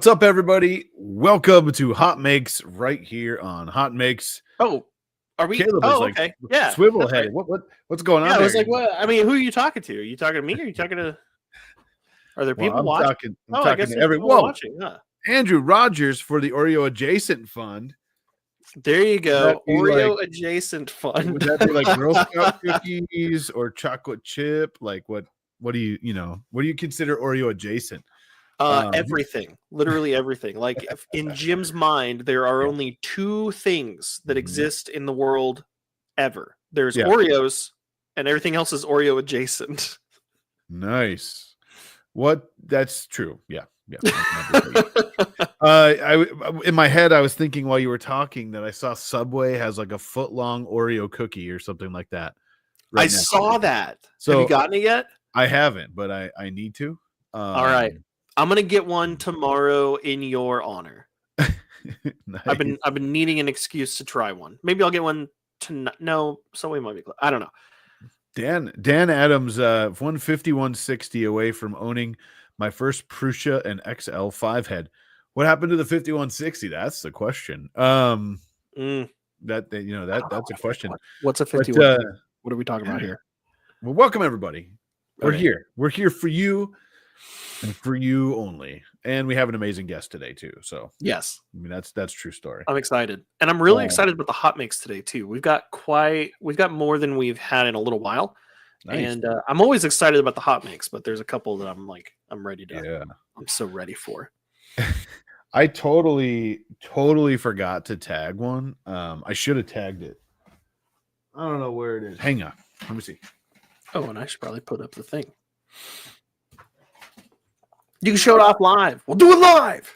What's up, everybody? Welcome to Hot Makes right here on Hot Makes. Oh, are we? Caleb is like okay. Yeah. swivel that's headed. right. What's going on? Yeah, I there? was like, what? I mean, who are you talking to? Are you talking to me? Or are you talking to? Are there people watching? I'm I talking guess to there's everyone. people Whoa, watching. Huh? Andrew Rogers for the Oreo Adjacent Fund. There you go. Oreo like, adjacent fun. Would that be like Girl Scout cookies or chocolate chip? Like what do you consider Oreo adjacent? Everything, literally everything. Like in Jim's mind, there are only two things that exist in the world ever. There's Oreos, and everything else is Oreo adjacent. Nice. That's true. Yeah. I in my head, I was thinking while you were talking that I saw Subway has like a foot-long Oreo cookie or something like that. I saw that. So, have you gotten it yet? I haven't, but I need to. All right. I'm gonna get one tomorrow in your honor. Nice. I've been needing an excuse to try one. Maybe I'll get one tonight. No, Subway might be close. I don't know. Dan Adams, 150-160 away from owning my first Prusa and XL 5-head. What happened to the 5160? That's the question. That's a question. What's a 51? What are we talking about here? Well, welcome everybody. We're here. We're here for you and for you only. And we have an amazing guest today too. So yes, I mean that's true story. I'm excited, and I'm really excited about the hot mix today too. We've got more than we've had in a little while. Nice. And I'm always excited about the hot mix, but there's a couple that I'm ready to. Yeah. I'm so ready for. I totally forgot to tag one. I should have tagged it. I don't know where it is. Hang on. Let me see. Oh, and I should probably put up the thing. You can show it off live. We'll do it live.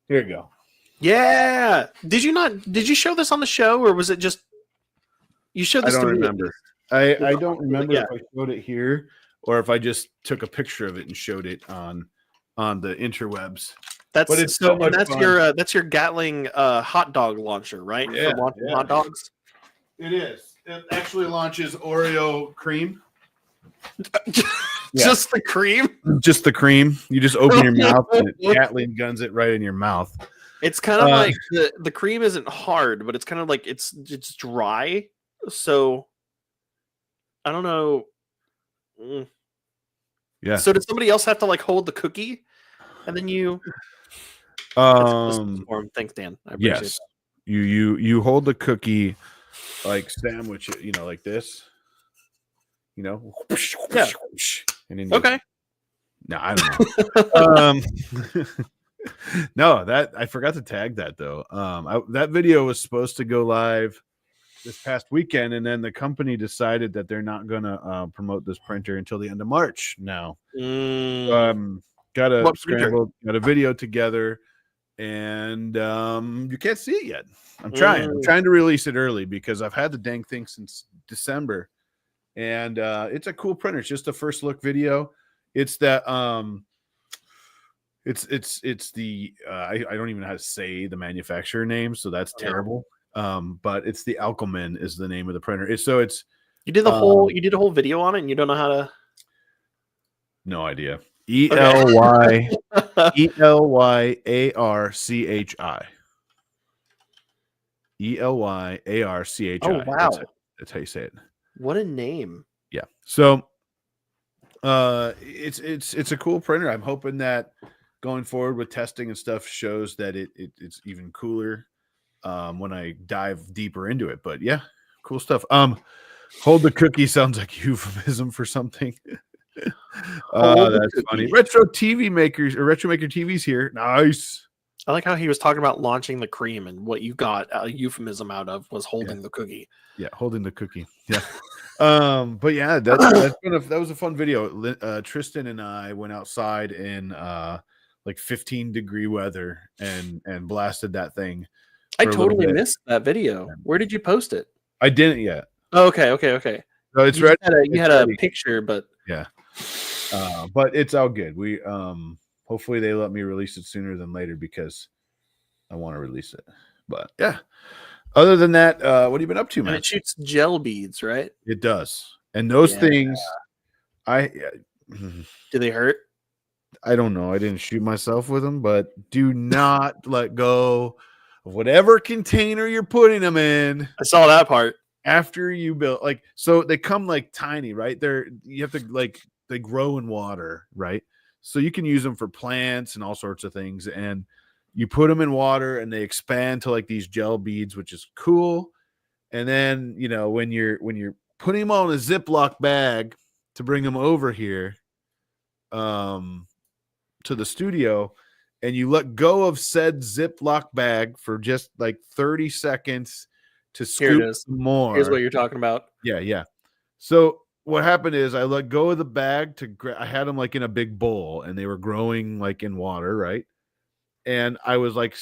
Here you go. Yeah. Did you show this on the show, or was it just you showed this? I don't remember. I don't remember if I showed it here or if I just took a picture of it and showed it on the interwebs. But it's so much fun. That's your Gatling hot dog launcher, right? Yeah, for launching hot dogs. It is. It actually launches Oreo cream. Just the cream? Just the cream. You just open your mouth and it Gatling guns it right in your mouth. It's kind of like the cream isn't hard, but it's kind of like it's dry. So I don't know. Yeah. So did somebody else have to like hold the cookie, and then you? Thanks, Dan. I appreciate yes. That. You hold the cookie like sandwich it, like this. Yeah. And then okay. No, I don't know. No, that I forgot to tag that though. That video was supposed to go live this past weekend, and then the company decided that they're not going to promote this printer until the end of March. Now, got a video together, and you can't see it yet. I'm trying to release it early because I've had the dang thing since December, and it's a cool printer. It's just a first look video. It's that it's the I don't even know how to say the manufacturer name, so that's terrible. But it's the Alchemin is the name of the printer. You did a whole video on it, and you don't know how to. No idea. ELYARCHI. ELYARCHI. Oh wow, that's how you say it. What a name. Yeah. So it's a cool printer. I'm hoping that going forward with testing and stuff shows that it's even cooler when I dive deeper into it. But yeah, cool stuff. Hold the cookie sounds like euphemism for something. That's funny. Retro Maker TV's here. Nice. I like how he was talking about launching the cream, and what you got a euphemism out of was holding the cookie. Yeah, holding the cookie. Yeah. But yeah, that was a fun video. Tristan and I went outside in like 15-degree weather and blasted that thing. I totally missed that video. Where did you post it? I didn't yet. Oh, okay. So it's ready. You had a picture, but yeah. But it's all good. We hopefully they let me release it sooner than later because I want to release it. But yeah. Other than that, what have you been up to, man? It shoots gel beads, right? It does. And those things do they hurt? I don't know. I didn't shoot myself with them, but do not let go of whatever container you're putting them in. I saw that part. After you build, like, so they come like tiny, right? You have to like, they grow in water, right? So you can use them for plants and all sorts of things. And you put them in water and they expand to like these gel beads, which is cool. And then, when you're putting them all in a Ziploc bag to bring them over here, to the studio, and you let go of said Ziploc bag for just like 30 seconds to scoop more. Here's what you're talking about. Yeah. So what happened is I let go of the bag I had them like in a big bowl and they were growing like in water, right? And I was like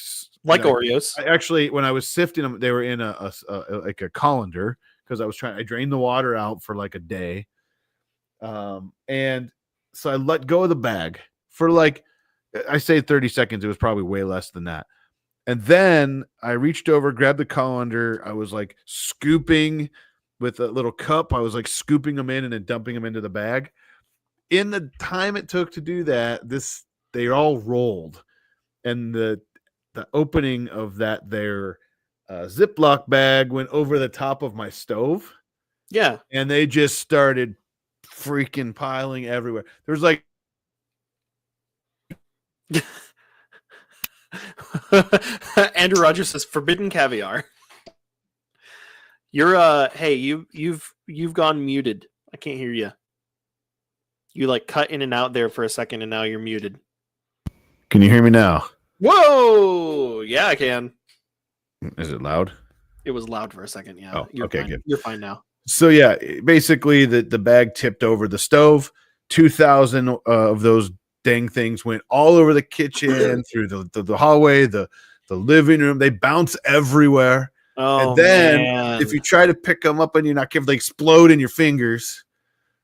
Oreos. Actually, when I was sifting them, they were in a like a colander because I drained the water out for like a day. And so I let go of the bag for like, I say 30 seconds. It was probably way less than that. And then I reached over, grabbed the colander. I was like scooping with a little cup. I was like scooping them in and then dumping them into the bag. In the time it took to do that, they all rolled. And the opening of their Ziploc bag went over the top of my stove. Yeah. And they just started freaking piling everywhere. There's like Andrew Rogers says forbidden caviar. You're hey, you've gone muted. I can't hear you. You like cut in and out there for a second and now you're muted. Can you hear me now? Whoa! Yeah, I can. Is it loud? It was loud for a second, yeah. Oh, you're okay, fine. good. You're fine now. So yeah, basically the bag tipped over the stove. 2,000 of those dang things went all over the kitchen, through the hallway, the living room. They bounce everywhere. Oh, and then man. if you try to pick them up and you're not careful, they explode in your fingers.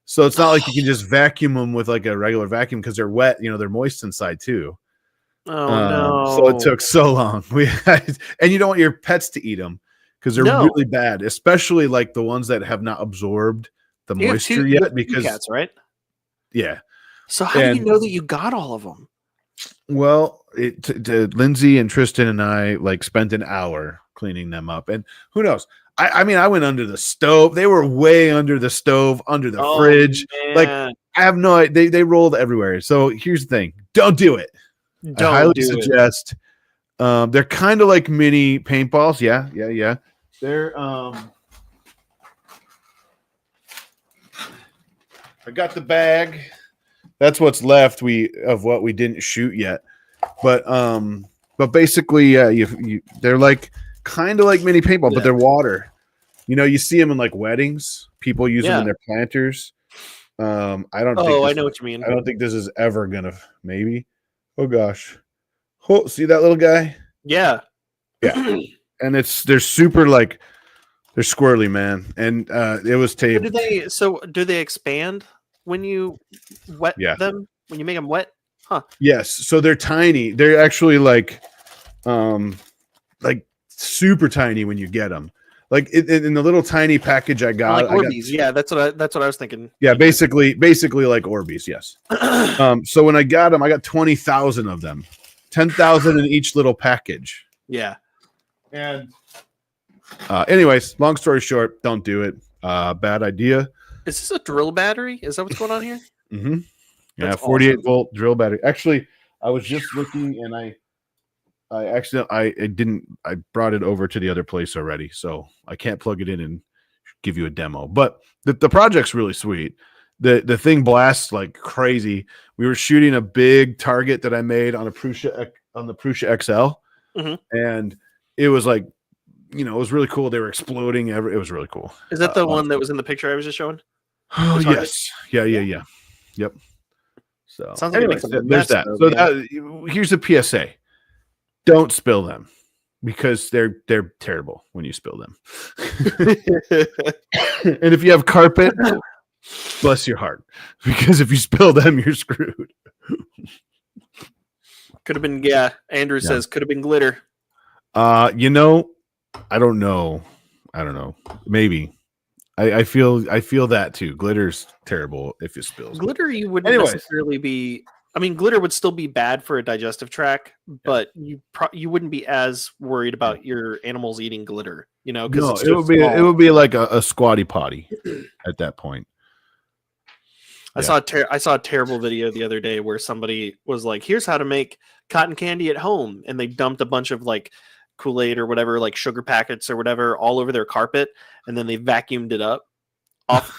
So it's not like you can just vacuum them with like a regular vacuum because they're wet. They're moist inside too. Oh no! So it took so long. And you don't want your pets to eat them because they're really bad, especially like the ones that have not absorbed the moisture yet. Because cats, right? Yeah. So how do you know that you got all of them? Well, Lindsay and Tristan and I like spent an hour cleaning them up, and who knows? I mean, I went under the stove. They were way under the stove, under the fridge. Man. Like, I have no idea. They rolled everywhere. So here's the thing: don't do it. I highly suggest. They're kind of like mini paintballs. Yeah. They're I got the bag. That's what's left of what we didn't shoot yet. But basically, they're like kind of like mini paintball, but they're water. You see them in like weddings. People use them in their planters. I don't. I know what you mean. I don't think this is ever gonna. Maybe. Oh gosh. Oh, see that little guy? Yeah. And they're super like they're squirrely, man. And it was taped. Do they expand when you wet them? When you make them wet? Huh. Yes. So they're tiny. They're actually like super tiny when you get them. Like in the little tiny package I got. Like Orbeez. Yeah, that's what I was thinking. Yeah, basically like Orbeez. Yes. So when I got them, I got 20,000 of them, 10,000 in each little package. Yeah. And anyways, long story short, don't do it. Bad idea. Is this a drill battery? Is that what's going on here? Mm-hmm. Yeah, 48-volt drill battery. Actually, I was just looking, and I brought it over to the other place already, so I can't plug it in and give you a demo. But the project's really sweet. The thing blasts like crazy. We were shooting a big target that I made on the Prusa XL, and it was like, it was really cool. They were exploding. It was really cool. Is that the one that was in the picture I was just showing? Oh yes, yeah. Yep. So sounds like anyways, there's that. So here's a PSA: don't spill them because they're terrible when you spill them. And if you have carpet, bless your heart, because if you spill them, you're screwed. Could have been, Andrew says could have been glitter. I don't know. Maybe. I feel that too. Glitter's terrible if it spills. Glitter, you wouldn't necessarily be I mean, glitter would still be bad for a digestive tract, but you wouldn't be as worried about your animals eating glitter, because No, it's just it small. would be like a squatty potty at that point. I saw a terrible video the other day where somebody was like, "Here's how to make cotton candy at home," and they dumped a bunch of like Kool-Aid or whatever, like sugar packets or whatever, all over their carpet, and then they vacuumed it up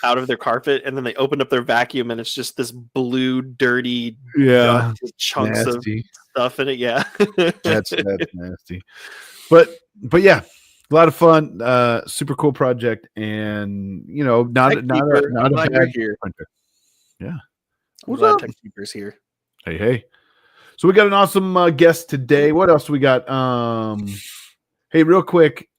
out of their carpet, and then they opened up their vacuum, and it's just this blue, dirty, dust with chunks nasty. of stuff in it. Yeah, that's nasty. But yeah, a lot of fun, super cool project, and not a bad here. printer. Yeah, I'm glad Tech Keeper's here. Hey. So we got an awesome guest today. What else we got? Hey, real quick.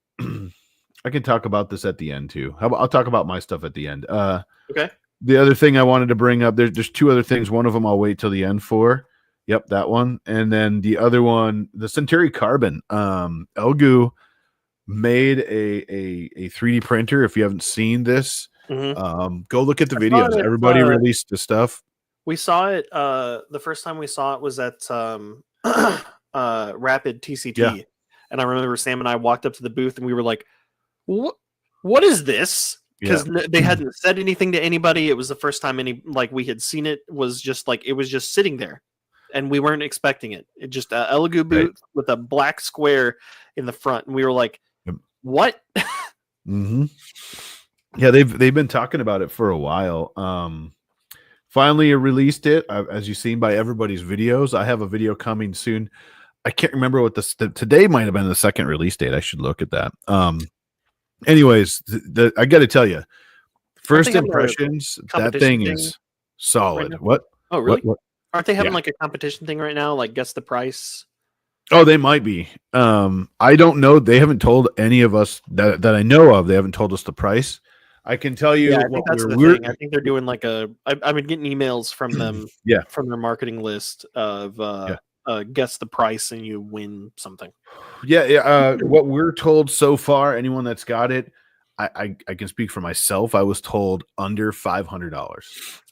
I can talk about this at the end too. I'll talk about my stuff at the end. Okay. The other thing I wanted to bring up, there's two other things. One of them I'll wait till the end for. Yep, that one. And then the other one, the Centauri Carbon. Elgu made a 3D printer. If you haven't seen this, go look at the videos. Everybody released the stuff. We saw it. The first time we saw it was at Rapid TCT, and I remember Sam and I walked up to the booth and we were like, what is this? Because they hadn't said anything to anybody. It was the first time we had seen it. Was just like, it was just sitting there, and we weren't expecting it. It just a Elegoo booth with a black square in the front, and we were like, what? Yeah, they've been talking about it for a while. Finally released it, as you've seen by everybody's videos. I have a video coming soon. I can't remember what today might have been the second release date. I should look at that. Anyways, I got to tell you, first impressions, that thing is solid. Right, what? Oh, really? What? Aren't they having like a competition thing right now? Like, guess the price? Oh, they might be. I don't know. They haven't told any of us that I know of. They haven't told us the price. I can tell you. Yeah, I think that's the thing. I think they're doing like I've been getting emails from them. From their marketing list of guess the price and you win something. What we're told so far, anyone that's got it, I can speak for myself. I was told under $500.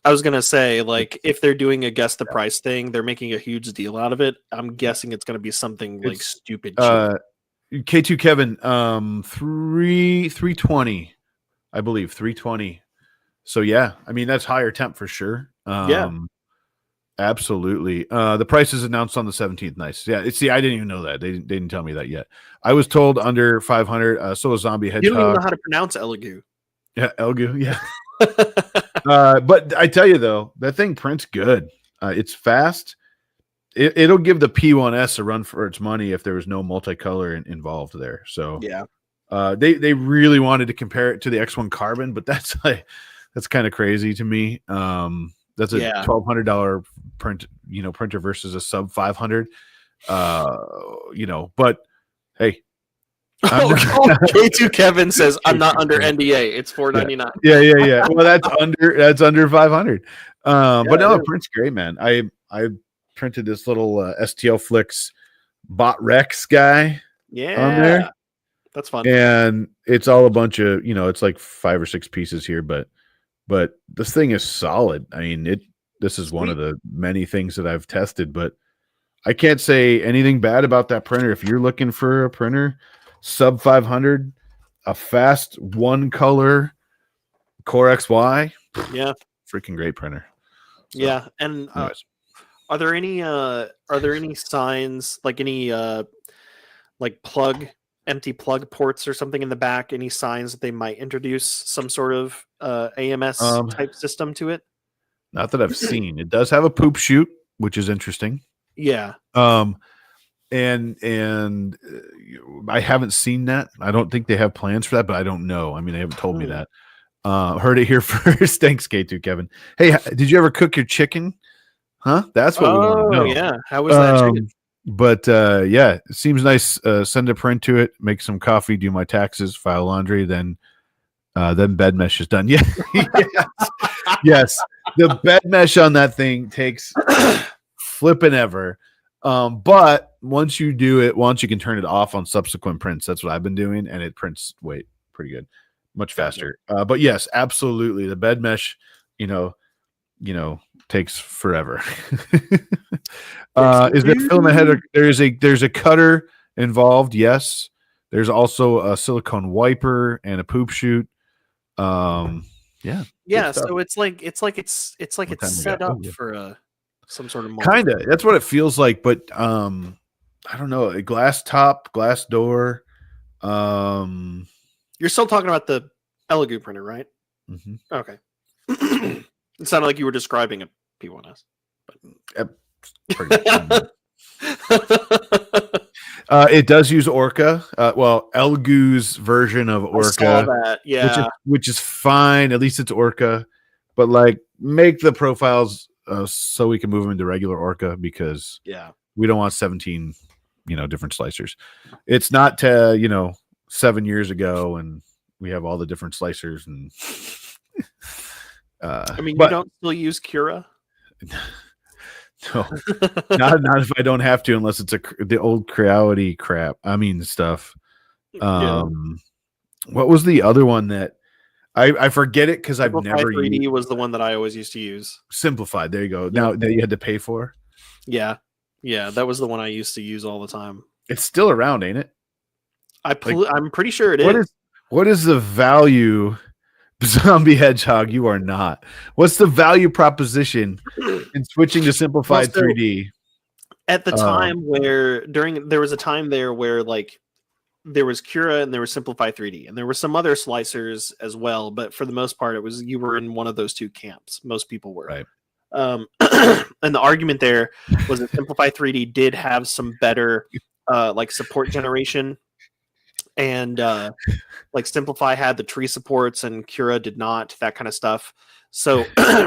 I was gonna say, like, if they're doing a guess the price thing, they're making a huge deal out of it. I'm guessing it's gonna be something like stupid cheap. K2 Kevin, 320, I believe 320. So yeah, I mean that's higher temp for sure. Absolutely. The price is announced on the 17th. Nice. Yeah. See, I didn't even know that. They didn't tell me that yet. I was told under 500. So a Zombie Hedgehog. You don't even know how to pronounce Elegoo. Yeah, Elgu. Yeah. But I tell you though, that thing prints good. It's fast. It'll give the P1S a run for its money if there was no multicolor involved there. So yeah. They really wanted to compare it to the X1 Carbon, but that's kind of crazy to me. That's a $1,200 printer versus a sub 500. But hey, K2 Kevin says I'm not under NDA. It's $499. Yeah. Well, that's under 500. But no, it prints great, man. I printed this little STL Flix Bot Rex guy on there. That's fun. And it's all a bunch of, it's like 5 or 6 pieces here, but this thing is solid. I mean, this is one of the many things that I've tested, but I can't say anything bad about that printer. If you're looking for a printer, sub 500, a fast one color Core XY, freaking great printer. So, yeah, and are there any signs, like any like empty plug ports or something in the back? Any signs that they might introduce some sort of AMS type system to it? Not that I've seen. It does have a poop chute, which is interesting. Yeah. And I haven't seen that. I don't think they have plans for that, but I don't know. I mean, they haven't told me that. Heard it here first. Thanks, K2 Kevin. Hey, did you ever cook your chicken? Huh? That's what we want to know. Yeah. How was that chicken? But it seems nice. Send a print to it, make some coffee, do my taxes, file laundry, then bed mesh is done. Yeah. Yes. The bed mesh on that thing takes flipping ever. But once you do it, you can turn it off on subsequent prints. That's what I've been doing, and it prints pretty good, much faster. But yes, absolutely. The bed mesh, takes forever. Is it filament header? There's a cutter involved. Yes. There's also a silicone wiper and a poop chute. Yeah. So it's set up for some sort of kind of. That's what it feels like, but I don't know. A glass top, glass door. You're still talking about the Elegoo printer, right? Mm-hmm. Okay. It sounded like you were describing a P1S. It does use Orca. Elegoo's version of Orca. I saw that, yeah. Which is fine. At least it's Orca. But like, make the profiles so we can move them into regular Orca, because we don't want 17, different slicers. It's not 7 years ago and we have all the different slicers and. You don't still use Cura? No, not if I don't have to, unless it's the old Creality crap. Stuff. What was the other one that I forget it because I've never 3D used. Was the one that I always used to use. Simplified. There you go. Now that you had to pay for. Yeah, that was the one I used to use all the time. It's still around, ain't it? I'm pretty sure it is. What is the value? Zombie Hedgehog, you are not. What's the value proposition in switching to simplified 3D? At the time there was a time there where like there was Cura and there was simplified 3D, and there were some other slicers as well, but for the most part you were in one of those two camps. Most people were. Right. And the argument there was that simplified 3D did have some better like support generation. And like Simplify had the tree supports and Cura did not, that kind of stuff. So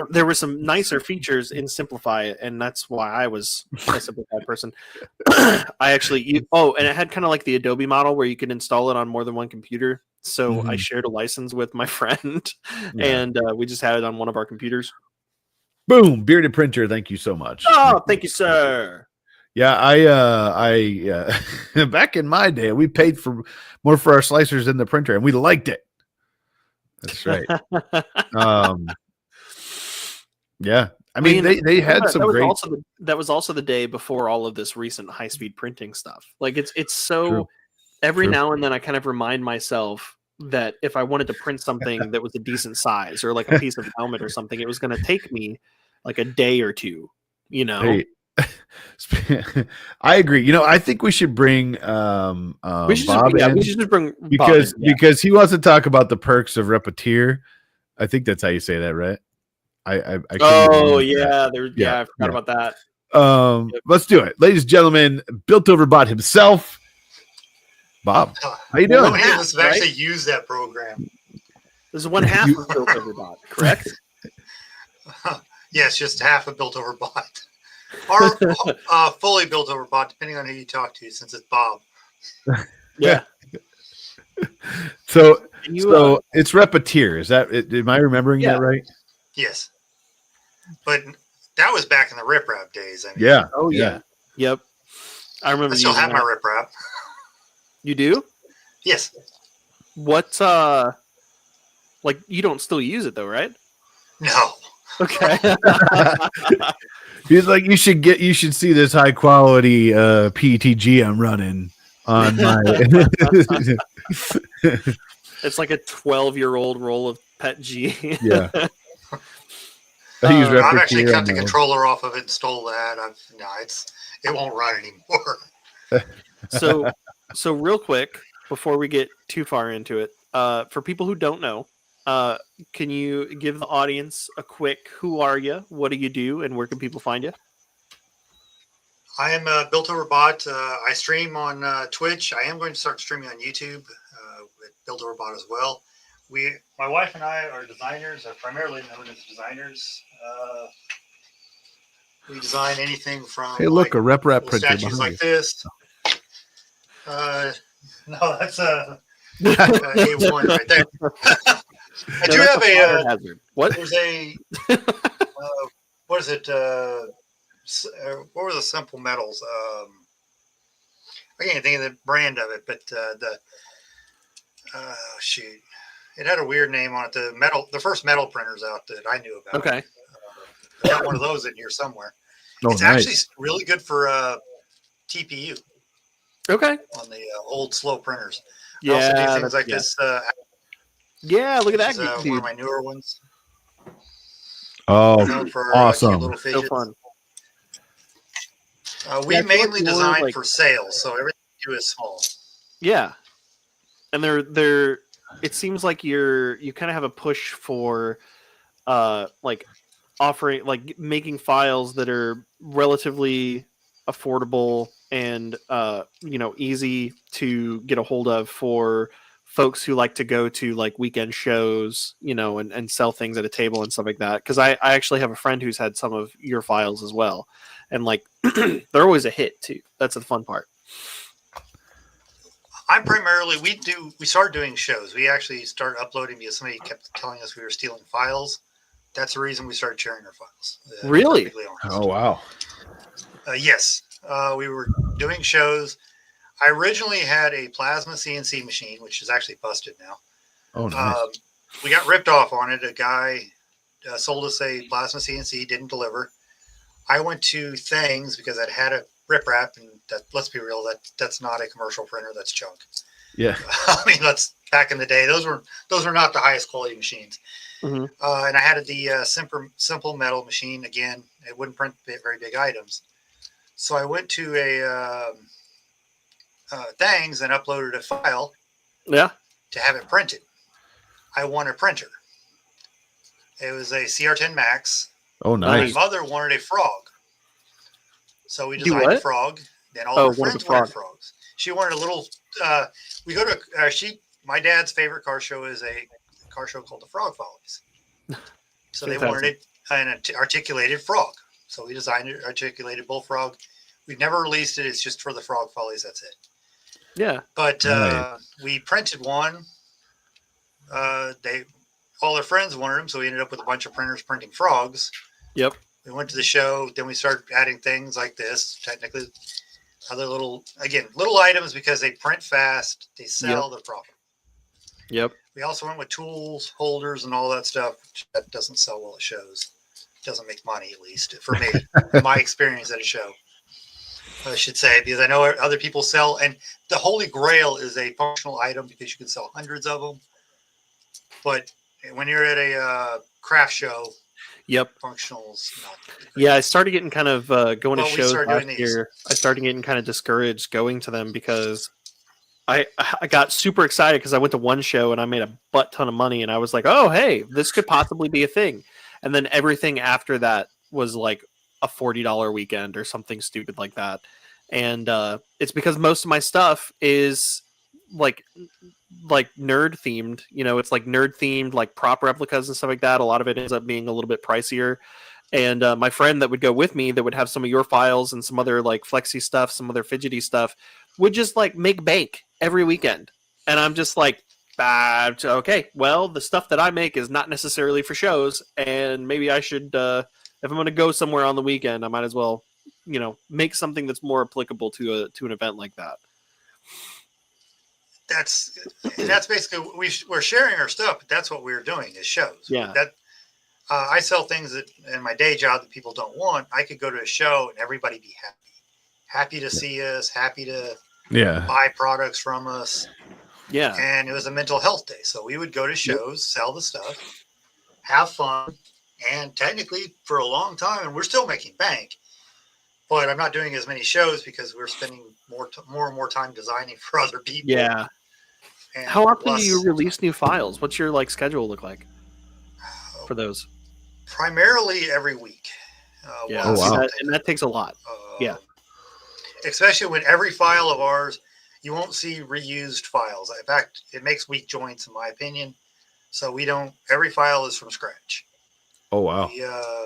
there were some nicer features in Simplify, and that's why I was a Simplify person. I actually, and it had kind of like the Adobe model where you could install it on more than one computer. So I shared a license with my friend, and we just had it on one of our computers. Boom, bearded printer. Thank you so much. Oh, thank you, sir. Yeah, I back in my day, we paid more for our slicers than the printer, and we liked it. That's right. Yeah, they had some great. That was also the day before all of this recent high-speed printing stuff. Like it's so. True. Every now and then, I kind of remind myself that if I wanted to print something that was a decent size, or like a piece of helmet or something, it was going to take me like a day or two. Hey. I agree. I think we should bring Bob in. We should just bring because he wants to talk about the perks of Repetier. I think that's how you say that, right? I I forgot about that. Let's do it, ladies and gentlemen. Built over Bot himself, Bob. How you doing? Nobody has actually used that program. This is one half of Built Over Bot, correct? Yes, just half of Built Over Bot. Or fully built over bot, depending on who you talk to, since it's Bob. Yeah. So it's Repetier. Is that? Am I remembering that right? Yes. But that was back in the riprap days. Yeah. Oh yeah. Yep. I remember. I still have my riprap. You do? Yes. What? Like you don't still use it though, right? No. Okay. He's like, you should see this high quality PETG I'm running on my. It's like a 12-year-old roll of PETG. Yeah. I've actually cut the controller off of it and stole that. It won't run anymore. So real quick before we get too far into it, for people who don't know. Can you give the audience a quick who are you, what do you do, and where can people find you? I am Built Over Bot. I stream on Twitch. I am going to start streaming on YouTube with Built Over Bot as well. My wife and I are designers, primarily known as designers. We design anything from a rep printer statues like this. No, that's a A1 right there. I do have a hazard. What? There's a what is it? What were the simple metals? I can't think of the brand of it, but it had a weird name on it. The first metal printers out that I knew about. Okay. I've got one of those in here somewhere. Oh, It's nice. actually really good for TPU Okay. on the old slow printers. I Yeah. also do things that's- like yeah. this, Yeah. Look at which that, is dude. one of my newer ones. Oh, Known for awesome. cute little So fidgets. fun. We Yeah, I feel like mainly yours, design like- for sales, so everything we do is small. Yeah. And they're. It seems like you kind of have a push for, like offering, like making files that are relatively affordable and easy to get a hold of for folks who like to go to like weekend shows, and sell things at a table and stuff like that. Because I actually have a friend who's had some of your files as well, and like they're always a hit too. That's the fun part. I'm primarily we started doing shows. We actually started uploading because somebody kept telling us we were stealing files. That's the reason we started sharing our files. Really? Perfectly honest. Oh, wow. Yes, we were doing shows. I originally had a plasma CNC machine, which is actually busted now. Oh, nice. We got ripped off on it. A guy sold us a plasma CNC, didn't deliver. I went to Things because I'd had a rip wrap, and let's be real, that's not a commercial printer. That's junk. Yeah. I mean, back in the day, those were not the highest quality machines. Mhm. And I had the simple metal machine. Again, it wouldn't print very big items. So I went to a Things and uploaded a file Yeah. to have it printed. I want a printer. It was a CR10 Max. Oh, nice. My mother wanted a frog. So we Do designed a what? frog. Then all Oh, her wanted friends a frog. wanted frogs. She wanted a little. We go to my dad's favorite car show is a car show called the Frog Follies. So they wanted an articulated frog. So we designed an articulated bullfrog. We've never released it. It's just for the Frog Follies. That's it. Yeah. But Nice. we printed one. All their friends wanted them, so we ended up with a bunch of printers printing frogs. Yep. We went to the show. Then we started adding things like this. Technically, other little items because they print fast. They sell. They're profitable. Yep. We also went with tools, holders, and all that stuff. That doesn't sell well at shows. Doesn't make money, at least for me. In my experience at a show, I should say, because I know other people sell. And the Holy Grail is a functional item because you can sell hundreds of them. But when you're at a craft show, Yep. functional's not great. Yeah, I started getting kind of going to Well, we shows started doing last these. year. I started getting kind of discouraged going to them because I got super excited because I went to one show and I made a butt ton of money and I was like, oh, hey, this could possibly be a thing. And then everything after that was like a $40 weekend or something stupid like that. And it's because most of my stuff is like nerd themed. It's like nerd themed, like prop replicas and stuff like that. A lot of it ends up being a little bit pricier. And my friend that would go with me that would have some of your files and some other like flexi stuff, some other fidgety stuff, would just like make bank every weekend. And I'm just like, okay, well, the stuff that I make is not necessarily for shows, and maybe I should, if I'm going to go somewhere on the weekend, I might as well, make something that's more applicable to an event like that. That's basically we're sharing our stuff, but that's what we're doing is shows. Yeah. I sell things that in my day job that people don't want. I could go to a show and everybody be happy to see us, happy to buy products from us. Yeah. And it was a mental health day. So we would go to shows, sell the stuff, have fun. And technically for a long time, and we're still making bank, but I'm not doing as many shows because we're spending more and more time designing for other people. Yeah. How often do you release new files? What's your like schedule look like for those? Primarily every week. Yeah. Oh, wow. And that takes a lot. Yeah. Especially when every file of ours, you won't see reused files. In fact, it makes weak joints, in my opinion. So every file is from scratch. Oh, wow.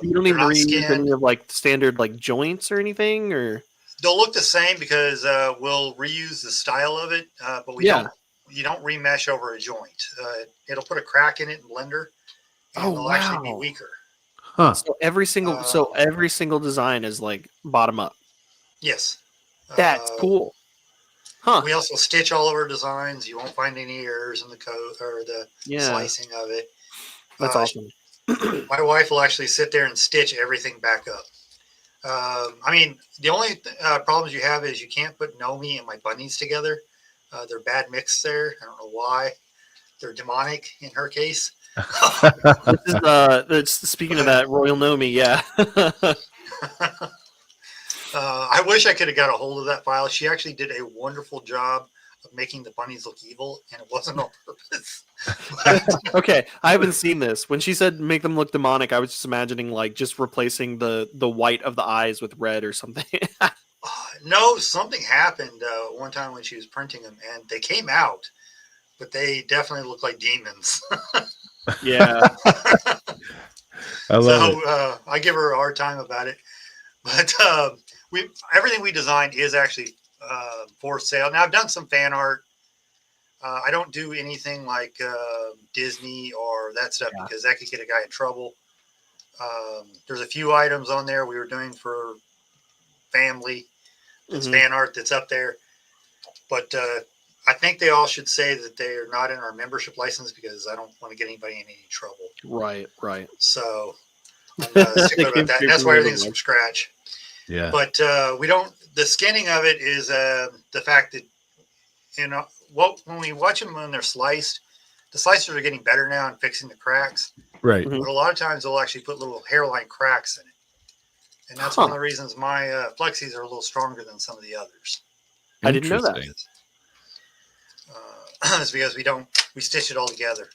You don't even reuse any of like standard like joints or anything, or they'll look the same because we'll reuse the style of it, but you don't remesh over a joint. It'll put a crack in it in Blender, and it'll actually be weaker. Huh. So every single design is like bottom up. Yes. That's cool. Huh. We also stitch all of our designs. You won't find any errors in the code or the slicing of it. That's awesome. My wife will actually sit there and stitch everything back up. I mean, the only problems you have is you can't put Nomi and my bunnies together. They're bad mix there. I don't know why. They're demonic in her case. This is speaking of that Royal Nomi, yeah. I wish I could have got a hold of that file. She actually did a wonderful job of making the bunnies look evil, and it wasn't on purpose. Okay, I haven't seen this. When she said make them look demonic, I was just imagining like just replacing the white of the eyes with red or something. No, something happened one time when she was printing them, and they came out, but they definitely look like demons. Yeah. I love it. I give her a hard time about it, but everything we design is actually for sale. Now I've done some fan art. I don't do anything like Disney or that stuff because that could get a guy in trouble. There's a few items on there we were doing for family. It's fan art that's up there, but I think they all should say that they are not in our membership license because I don't want to get anybody in any trouble. Right. So I'm stickler about that. And that's why everything's from scratch. Yeah. But we don't. The skinning of it is the fact that when we watch them when they're sliced, the slicers are getting better now and fixing the cracks. Right. But a lot of times they'll actually put little hairline cracks in it. And that's one of the reasons my flexies are a little stronger than some of the others. I didn't know that. It's because we stitch it all together.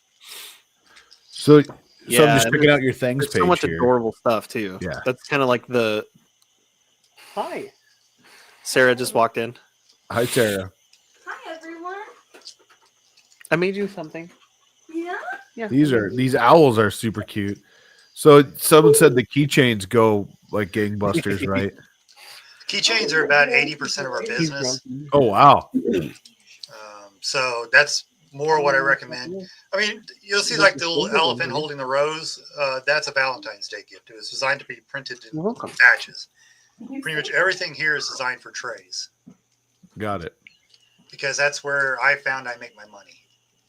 So I'm just checking out your things page. So much here. adorable stuff too. Yeah. That's kind of like the. Hi. Sarah just walked in. Hi, Sarah. Hi, everyone. I made you something. Yeah. These owls are super cute. So someone said the keychains go like gangbusters, right? Keychains are about 80% of our business. Oh wow! So that's more what I recommend. I mean, you'll see like the little elephant holding the rose. That's a Valentine's Day gift. It was designed to be printed in batches. Pretty much everything here is designed for trays. Got it. Because that's where I found I make my money.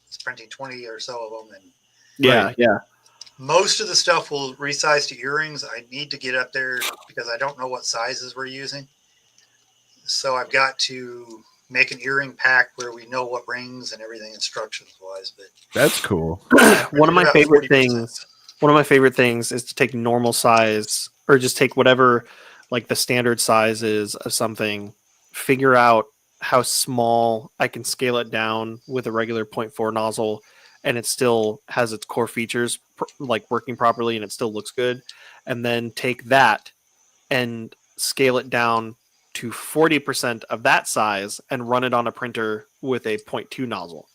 It's printing 20 or so of them, and yeah. Most of the stuff will resize to earrings. I need to get up there because I don't know what sizes we're using. So I've got to make an earring pack where we know what rings and everything instructions wise. But that's cool. One of my favorite things is to take normal size or just take whatever like the standard size is of something, figure out how small I can scale it down with a regular 0.4 nozzle, and it still has its core features like working properly and it still looks good. And then take that and scale it down to 40% of that size and run it on a printer with a 0.2 nozzle.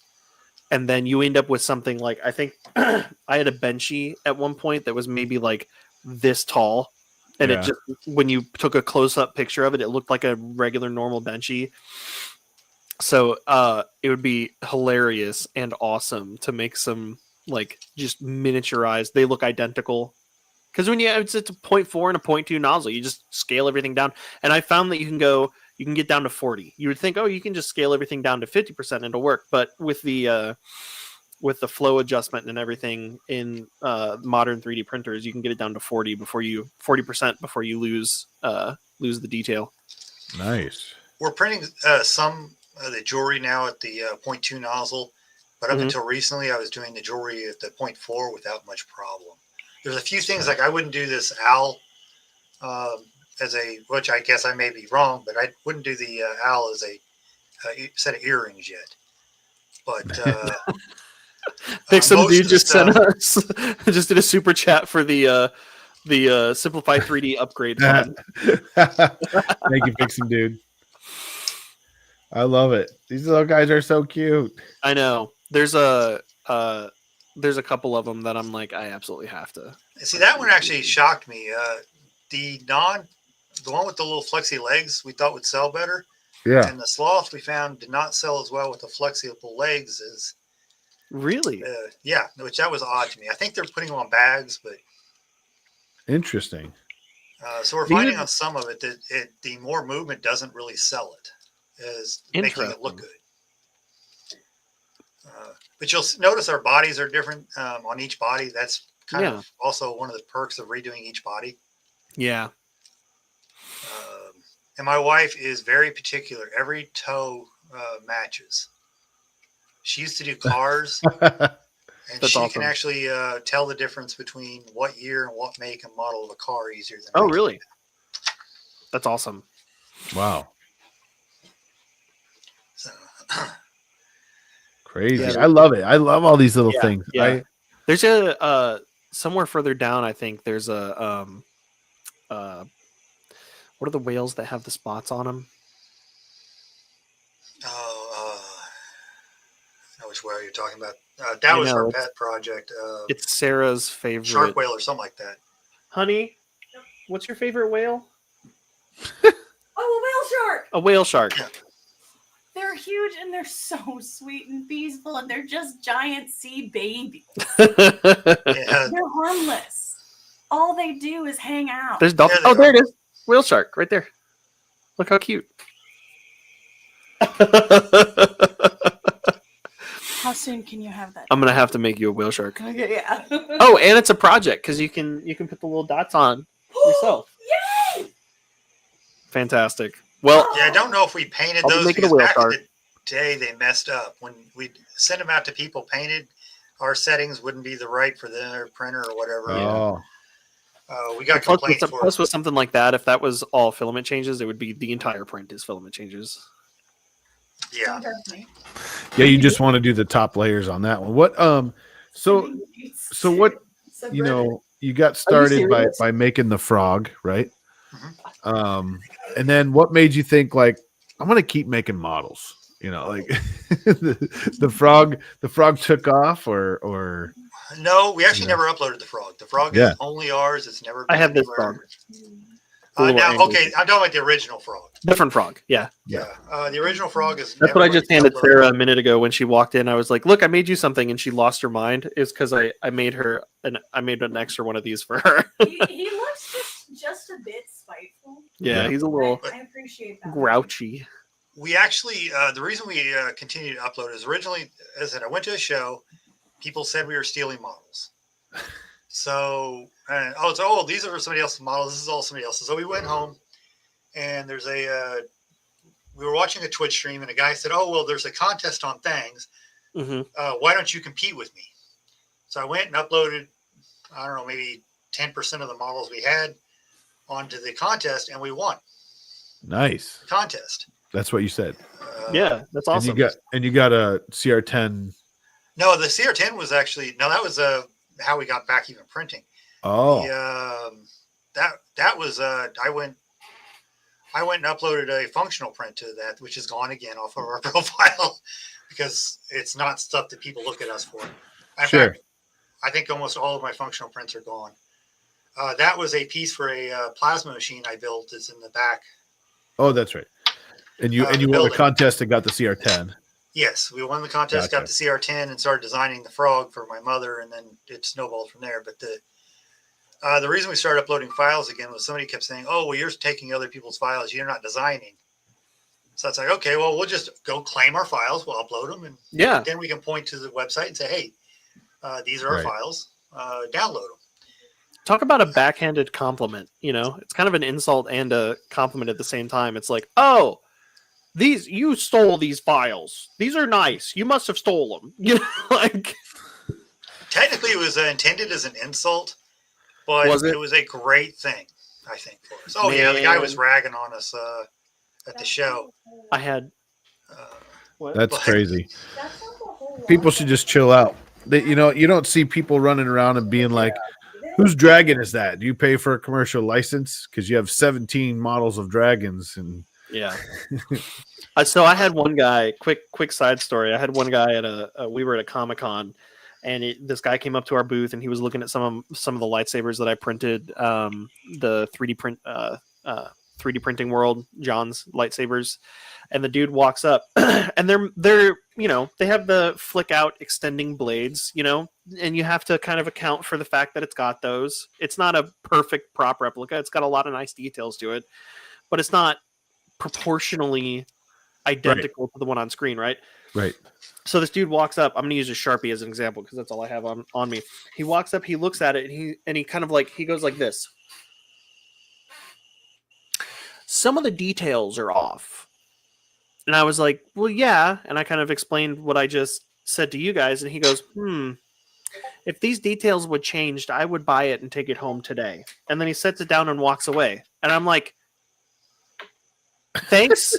And then you end up with something like, I think I had a Benchy at one point that was maybe like this tall. And it just, when you took a close up picture of it, it looked like a regular normal Benchy. So it would be hilarious and awesome to make some like just miniaturized. They look identical because when it's a 0.4 and a 0.2 nozzle, you just scale everything down. And I found that you can get down to 40. You would think, oh, you can just scale everything down to 50% and it'll work. But with the flow adjustment and everything in modern 3D printers, you can get it down to 40% before you lose the detail. Nice. We're printing some of the jewelry now at the 0.2 nozzle, but up until recently, I was doing the jewelry at the 0.4 without much problem. There's a few things like I wouldn't do this owl which I guess I may be wrong, but I wouldn't do the owl as a set of earrings yet. But some dude just sent us just did a super chat for the Simplify 3D upgrade fund. Thank you, Fixing Dude. I love it. These little guys are so cute. I know. There's a couple of them that I'm like, I absolutely have to. See, that one actually shocked me. The one with the little flexi legs we thought would sell better. Yeah. And the sloth we found did not sell as well with the flexible legs as. Really? Yeah, which that was odd to me. I think they're putting them on bags, but. Interesting. So we're finding on some of it that the more movement doesn't really sell it. Is making it look good. But you'll notice our bodies are different on each body. That's kind of also one of the perks of redoing each body. Yeah. And my wife is very particular. Every toe matches. She used to do cars, and she can actually tell the difference between what year and what make and model of a car easier than. Oh, really? That's awesome. Wow. So. Crazy. Yeah, I love it. I love all these little things. Yeah. There's a somewhere further down, I think there's a what are the whales that have the spots on them? Oh, I know which whale you're talking about. That was her pet project. It's Sarah's favorite. Shark whale or something like that. Honey, what's your favorite whale? Oh, a whale shark. A whale shark. Yeah. They're huge and they're so sweet and peaceful, and they're just giant sea babies. Yeah. They're harmless. All they do is hang out. There's dolphin. Yeah, there it is. Whale shark right there. Look how cute. How soon can you have that? I'm gonna have to make you a whale shark. Okay, yeah. Oh, and it's a project because you can put the little dots on yourself. Yay! Fantastic. Well, Yeah, I don't know if we painted I'll those make it a because whale back shark. in the day they messed up. When we sent them out to people painted, our settings wouldn't be the right for their printer or whatever. Oh, We got plus complaints with, for plus it. with something like that, if that was all filament changes, it would be the entire print is filament changes. Yeah. yeah. You just want to do the top layers on that one. What? So what? You know, you got started by making the frog, right? Mhm. And then what made you think like I'm gonna keep making models? You know, like the frog took off, or No, we actually never uploaded the frog. The frog is only ours. It's never been I have this anywhere. frog. Now, okay, I'm talking about the original frog. Different frog. Yeah. Yeah. The original frog is. That's what I just handed uploaded. Sarah a minute ago when she walked in. I was like, "Look, I made you something," and she lost her mind. Is because I made her I made an extra one of these for her. he looks just a bit spiteful. Yeah, he's a little I appreciate that. grouchy. We actually, the reason we continue to upload is originally, as I said, I went to a show. People said we were stealing models. So, these are somebody else's models. This is all somebody else's. So we went home, and there's we were watching a Twitch stream, and a guy said, "Oh, well, there's a contest on things. Mm-hmm. Why don't you compete with me?" So I went and uploaded, I don't know, maybe 10% of the models we had onto the contest, and we won nice the contest. That's what you said. Yeah, that's awesome. And you got a CR10. No, the CR10 was actually that was how we got back even printing. Oh, that was I went and uploaded a functional print to that, which is gone again off of our profile because it's not stuff that people look at us for. In fact, I think almost all of my functional prints are gone. That was a piece for a plasma machine I built. It's in the back. Oh, that's right. And you won the contest and got the CR10. Yes, we won the contest, got the CR10, and started designing the frog for my mother, and then it snowballed from there. But the reason we started uploading files again was somebody kept saying, "Oh, well, you're taking other people's files. You're not designing." So it's like, okay, well, we'll just go claim our files. We'll upload them, and then we can point to the website and say, "Hey, these are our files. Download them." Talk about a backhanded compliment. You know, it's kind of an insult and a compliment at the same time. It's like, "Oh, you stole these files. These are nice. You must have stole them." You know, like technically it was intended as an insult, but it was a great thing, I think, for us. Oh, yeah, the guy was ragging on us at the show. I had that's crazy. People should just chill out. You don't see people running around and being like, "Whose dragon is that? Do you pay for a commercial license because you have 17 models of dragons?" And yeah. So I had one guy. Quick side story. I had one guy at we were at a Comic-Con, and this guy came up to our booth, and he was looking at some of the lightsabers that I printed. The 3D print, 3D printing world, John's lightsabers, and the dude walks up, and they're they have the flick out extending blades, and you have to kind of account for the fact that it's got those. It's not a perfect prop replica. It's got a lot of nice details to it, but it's not proportionally identical to the one on screen, right? Right. So this dude walks up. I'm gonna use a Sharpie as an example because that's all I have on me. He walks up, he looks at it, and he kind of like he goes like this. Some of the details are off. And I was like, well, yeah. And I kind of explained what I just said to you guys, and he goes, if these details would changed, I would buy it and take it home today. And then he sets it down and walks away. And I'm like, thanks.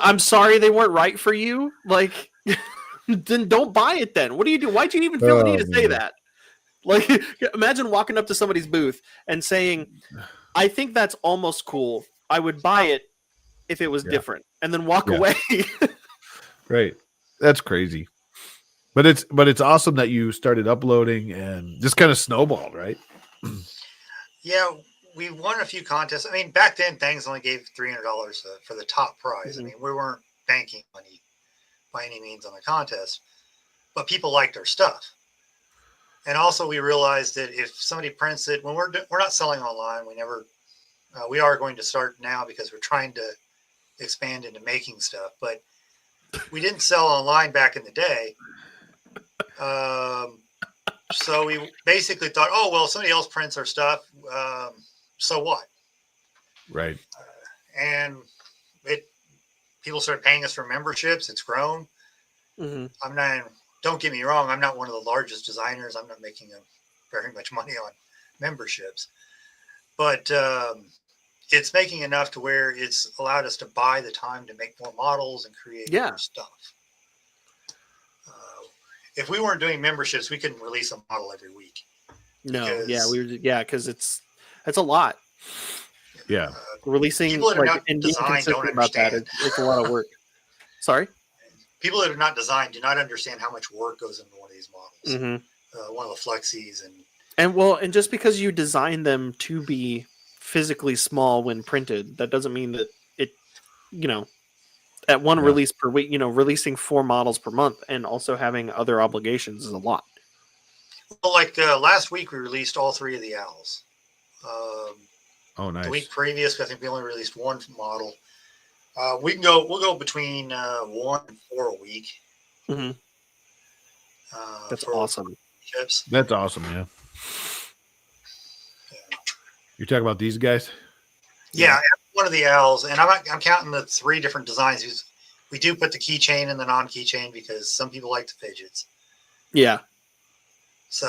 I'm sorry they weren't right for you. Like, then don't buy it then. What do you do? Why'd you even feel the need to say that? Like, imagine walking up to somebody's booth and saying, I think that's almost cool. I would buy it if it was different. And then walk away. Right. That's crazy. But it's awesome that you started uploading and just kind of snowballed, right? Yeah, we won a few contests. I mean, back then, things only gave $300 for the top prize. I mean, we weren't banking money by any means on the contest, but people liked our stuff. And also, we realized that if somebody prints it, when we're not selling online, we are going to start now because we're trying to expand into making stuff, but we didn't sell online back in the day. So we basically thought, oh, well, somebody else prints our stuff. So what? Right. And people started paying us for memberships. It's grown. Don't get me wrong. I'm not one of the largest designers. I'm not making very much money on memberships, but it's making enough to where it's allowed us to buy the time to make more models and create more stuff. If we weren't doing memberships, we couldn't release a model every week. No, because it's a lot. Yeah, releasing people that are not and being designed don't consistent about that. understand. It's a lot of work. Sorry, people that are not designed do not understand how much work goes into one of these models. One of the Flexies and just because you design them to be physically small when printed, that doesn't mean that it, at one release per week, releasing 4 models per month and also having other obligations is a lot. Well, like last week, we released all 3 of the owls. Oh, nice. The week previous, I think we only released 1 model. We'll go between 1 and 4 a week. That's awesome. Chips. That's awesome, yeah. You're talking about these guys? Yeah, one of the owls, and I'm counting the 3 different designs. We do put the keychain and the non-keychain because some people like the fidgets. Yeah. So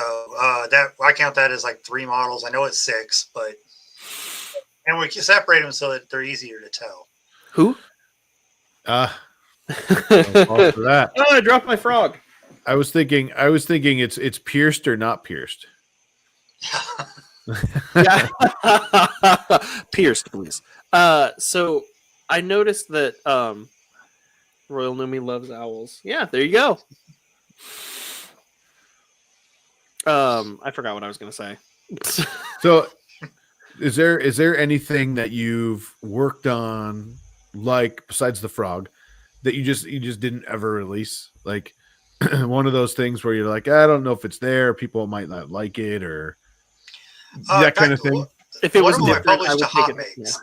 that I count that as like 3 models. I know it's 6, and we can separate them so that they're easier to tell. Who? For that. Oh, I dropped my frog. I was thinking it's pierced or not pierced. Yeah. Pierced, please. So I noticed that Royal Numi loves owls. Yeah, there you go. I forgot what I was gonna say. So is there anything that you've worked on, like besides the frog, that you just didn't ever release? Like one of those things where you're like, I don't know if it's there, people might not like it, or that kind of thing. If it was I different, published I would to Hot take it. Makes.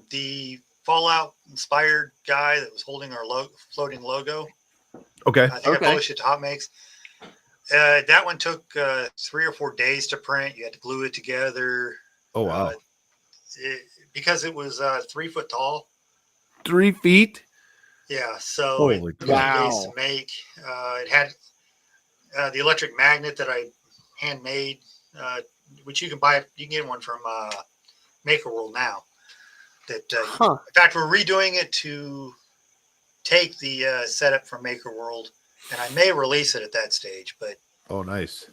The Fallout inspired guy that was holding our floating logo. Okay. I think I published it to Hot Makes. That one took 3 or 4 days to print. You had to glue it together. Oh wow! Because it was 3 foot tall. 3 feet. Yeah, so Holy it took 3 days to make. It had the electric magnet that I handmade, which you can buy. You can get one from Maker World now. That in fact, we're redoing it to take the setup from Maker World, and I may release it at that stage. But nice.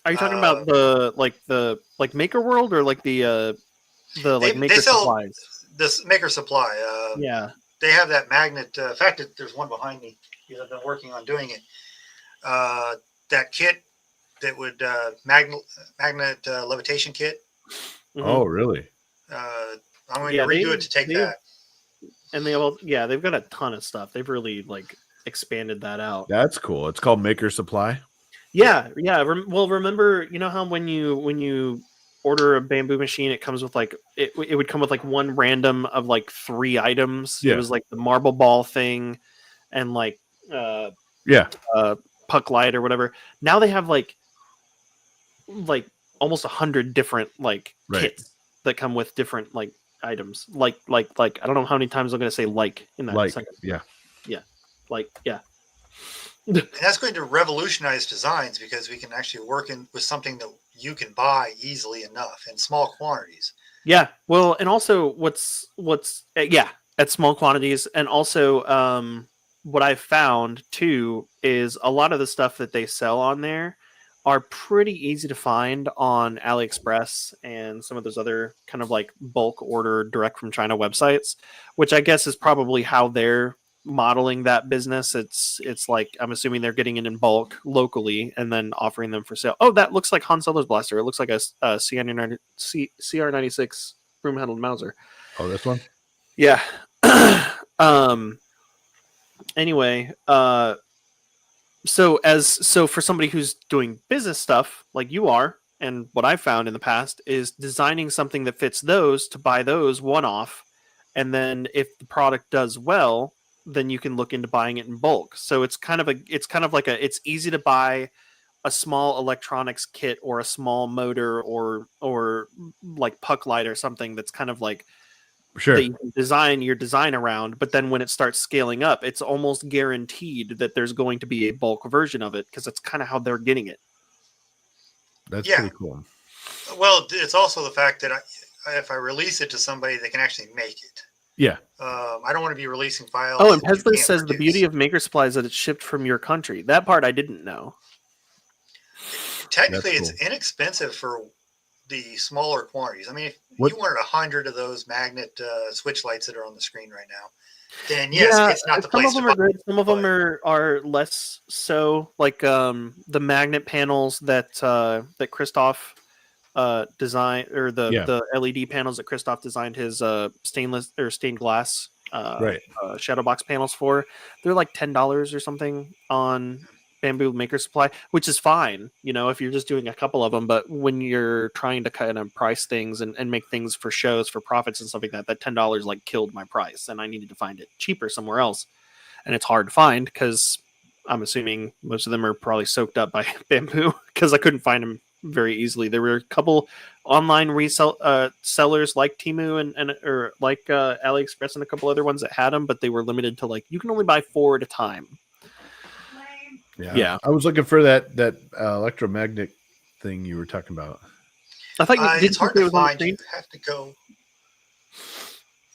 Are you talking about the Maker World or like the Maker Supplies? This Maker Supply. Yeah, they have that magnet. In fact, there's one behind me because I've been working on doing it. That kit that would magnet levitation kit. Oh, really? I'm going to redo it to take that. And they've got a ton of stuff. They've really expanded that out. That's cool. It's called Maker Supply. Yeah. Well, remember, how when you order a bamboo machine, it comes with it would come with one random of 3 items. Yeah. It was the marble ball thing, and like Yeah. Puck Light or whatever. Now they have like almost 100 different like Right. kits that come with different like items. Like I don't know how many times I'm going to say like in that Like, sentence. yeah. Yeah. Like, yeah. And that's going to revolutionize designs because we can actually work in with something that you can buy easily enough in small quantities. Yeah. Well, and also what's yeah, at small quantities, and also what I've found too is a lot of the stuff that they sell on there are pretty easy to find on AliExpress and some of those other kind of like bulk order direct from China websites, which I guess is probably how they're modeling that business. It's like I'm assuming they're getting it in bulk locally and then offering them for sale. Oh, that looks like Han Solo's blaster. It looks like a CR96 broom handled Mauser. Oh, this one? Yeah. Anyway, so for somebody who's doing business stuff like you are, and what I've found in the past is designing something that fits those to buy those one off, and then if the product does well, then you can look into buying it in bulk. So it's kind of like it's easy to buy a small electronics kit or a small motor or like Puck Light or something that's kind of like Sure. that you can design your design around, but then when it starts scaling up, it's almost guaranteed that there's going to be a bulk version of it because that's kind of how they're getting it. That's Yeah. pretty cool. Well, it's also the fact that if I release it to somebody, they can actually make it. Yeah. I don't want to be releasing files. Oh, and that you Pesley can't says the produce. beauty of Maker Supply is that it's shipped from your country. That part I didn't know. Technically, That's it's inexpensive for the smaller quantities. I mean, if What- you wanted 100 of those magnet switch lights that are on the screen right now, then yes, it's not the some place of them to are buy. good. Some of them are less so. Like the magnet panels that Christoph designed, or the LED panels that Christoph designed his stainless or stained glass Right. shadow box panels for. They're like $10 or something on Bamboo Maker Supply, which is fine, you know, if you're just doing a couple of them. But when you're trying to kind of price things and make things for shows for profits and stuff like that, that $10 like killed my price, and I needed to find it cheaper somewhere else. And it's hard to find because I'm assuming most of them are probably soaked up by Bamboo because I couldn't find them very easily. There were a couple online sellers like Temu and or like AliExpress and a couple other ones that had them, but they were limited to like you can only buy 4 at a time. Yeah. I was looking for that electromagnet thing you were talking about. I thought It's hard to find. You have to go.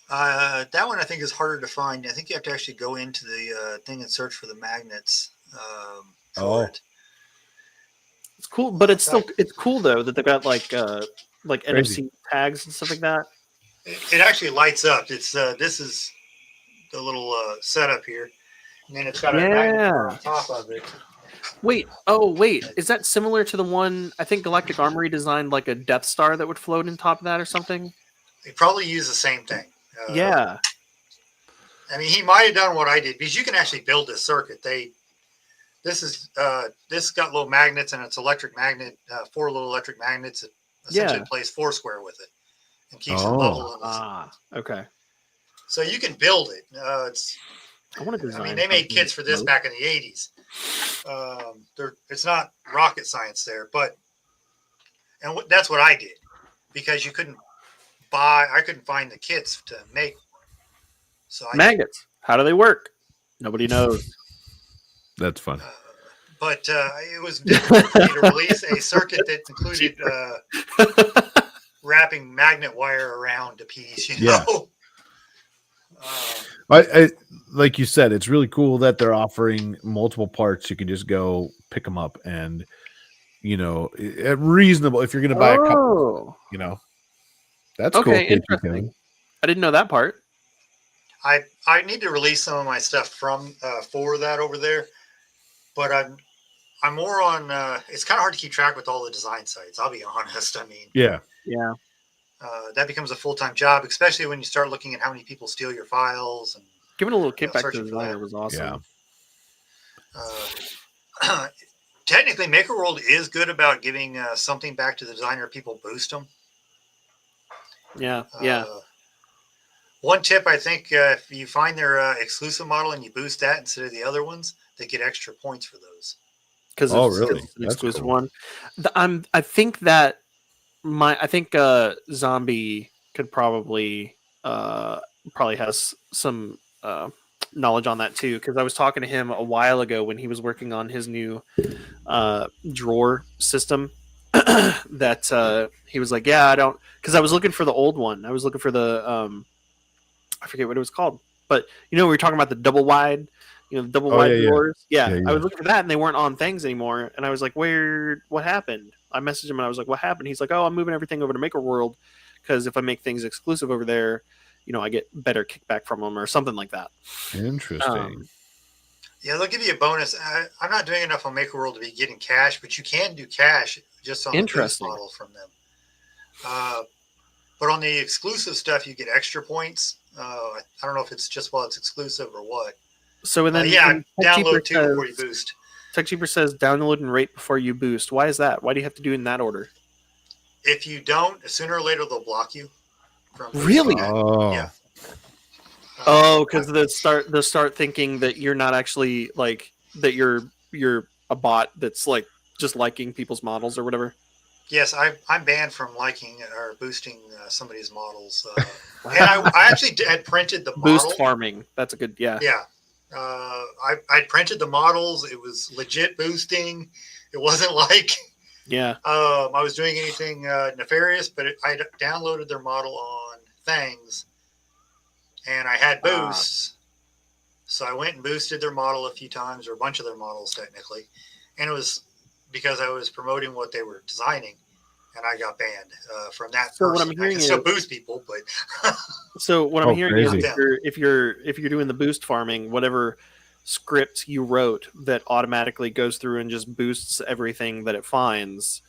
That one I think is harder to find. I think you have to actually go into the thing and search for the magnets for it. It's cool, but it's cool though that they've got like NFC tags and stuff like that. It actually lights up. It's this is the little setup here, and then it's got a magnet on top of it. Wait, is that similar to the one I think Galactic Armory designed, like a Death Star that would float in top of that or something? They probably use the same thing. Yeah. I mean, he might have done what I did because you can actually build this circuit. This got little magnets and it's electric magnet, 4 little electric magnets that essentially plays Foursquare with it and keeps it level. Okay. So you can build it. I want to design. I mean, they made kits for this back in the 80s. It's not rocket science there, and that's what I did because you couldn't I couldn't find the kits to make. So magnets. How do they work? Nobody knows. That's fun. But it was difficult for me to release a circuit that included wrapping magnet wire around a piece. You know. I like you said, it's really cool that they're offering multiple parts. You can just go pick them up, and reasonable if you're going to buy a couple. That's cool. Interesting. I didn't know that part. I need to release some of my stuff for that over there, but I'm more on. It's kind of hard to keep track with all the design sites. I'll be honest. I mean, yeah. That becomes a full-time job, especially when you start looking at how many people steal your files and giving a little kickback to the designer was awesome. Yeah. Technically, MakerWorld is good about giving something back to the designer. People boost them. Yeah. One tip, I think, if you find their exclusive model and you boost that instead of the other ones, they get extra points for those. Because Oh, it's really? an That's exclusive cool. one. I think that I think Zombie could probably has some knowledge on that too, because I was talking to him a while ago when he was working on his new drawer system. That he was like, yeah, I don't, because I was looking for the old one. I was looking for the I forget what it was called, but we were talking about the double wide, the double Oh, wide yeah. drawers. Yeah, Yeah, I yeah. was looking for that, and they weren't on things anymore. And I was like, what happened? I messaged him, and I was like, what happened? He's like, oh, I'm moving everything over to Maker World because if I make things exclusive over there, I get better kickback from them or something like that. Interesting. Yeah, they'll give you a bonus. I'm not doing enough on Maker World to be getting cash, but you can do cash just on the boost Interesting. model from them. But on the exclusive stuff, you get extra points. I don't know if it's just while it's exclusive or what. So and then yeah, Tech Cheaper download too before you boost. Tech Cheaper says download and rate before you boost. Why is that? Why do you have to do it in that order? If you don't, sooner or later they'll block you. From Really? Oh, yeah. Because they'll start thinking that you're not actually like that. You're a bot that's like just liking people's models or whatever. Yes, I'm banned from liking or boosting somebody's models. And I actually had printed the model. Boost farming. That's a good, yeah. Yeah. I printed the models. It was legit boosting. It wasn't like I was doing anything nefarious, but I downloaded their model on Things, and I had boosts. So I went and boosted their model a few times, or a bunch of their models technically. And it was because I was promoting what they were designing, and I got banned from that. So person. what I'm hearing I can still boost people, but so what I'm hearing crazy. is if you're doing the boost farming, whatever script you wrote that automatically goes through and just boosts everything that it finds,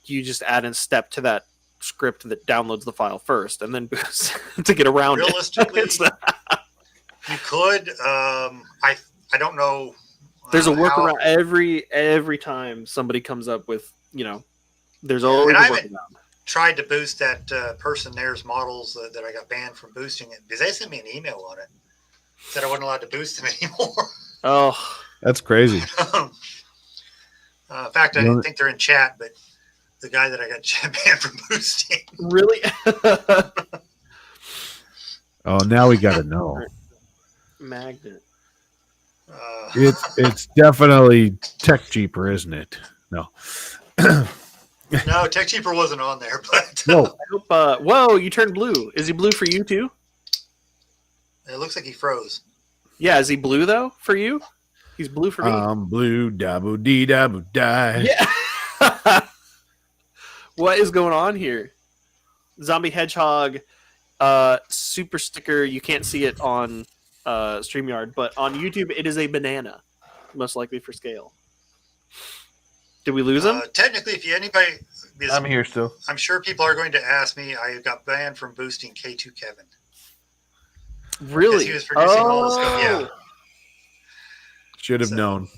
you just add a step to that script that downloads the file first and then boosts to get around realistically, it. you could. I don't know. There's a workaround every time somebody comes up with, there's always a workaround. Tried to boost that person there's models that I got banned from boosting it because they sent me an email on it. Said I wasn't allowed to boost them anymore. Oh, that's crazy. In fact, I think they're in chat, but the guy that I got banned from boosting. Really? Oh, now we got to know. Magnet. It's definitely Tech Cheaper, isn't it? No. No, Tech Cheaper wasn't on there, but no. I hope, whoa, you turned blue. Is he blue for you too? It looks like he froze. Yeah, is he blue though for you? He's blue for me. Blue, dabble dee dabble die. Yeah. What is going on here? Zombie Hedgehog super sticker. You can't see it on StreamYard, but on YouTube it is a banana, most likely for scale. Did we lose him? Technically, if anybody, I'm here still. I'm sure people are going to ask me. I got banned from boosting K2 Kevin. Really? He was producing all this stuff. Yeah. Should have known.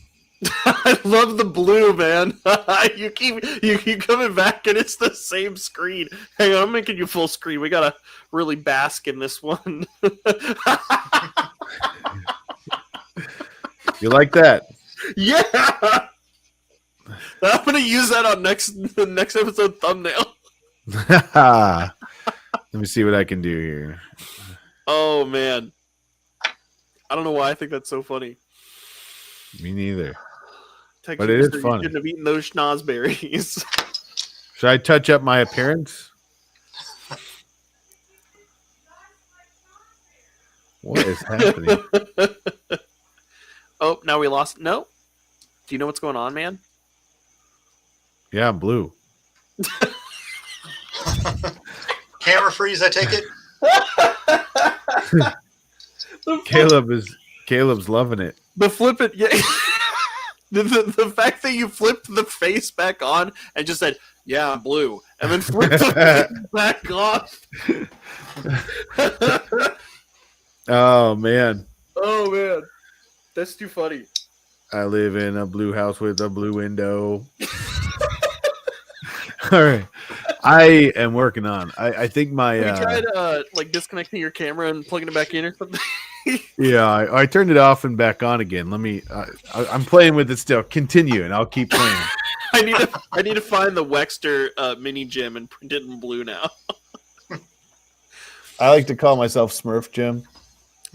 I love the blue, man. you keep coming back, and it's the same screen. Hang on, I'm making you full screen. We gotta really bask in this one. You like that? Yeah. I'm gonna use that on the next episode thumbnail. Let me see what I can do here. Oh man, I don't know why I think that's so funny. Me neither. Tech But it is you funny. shouldn't have eaten those schnozberries. Should I touch up my appearance? What is happening? Oh, now we lost. No. Do you know what's going on, man? Yeah, I'm blue. Camera freeze, I take it. Caleb's loving it. The flip it, yeah. the fact that you flipped the face back on and just said, "Yeah, I'm blue," and then flipped the face back off. Oh man, that's too funny. I live in a blue house with a blue window. All right, I am working on. I think my Have you tried like disconnecting your camera and plugging it back in or something? yeah, I turned it off and back on again. Let me. I'm playing with it still. Continue, and I'll keep playing. I need to find the Wexter mini gym and print it in blue now. I like to call myself Smurf Jim.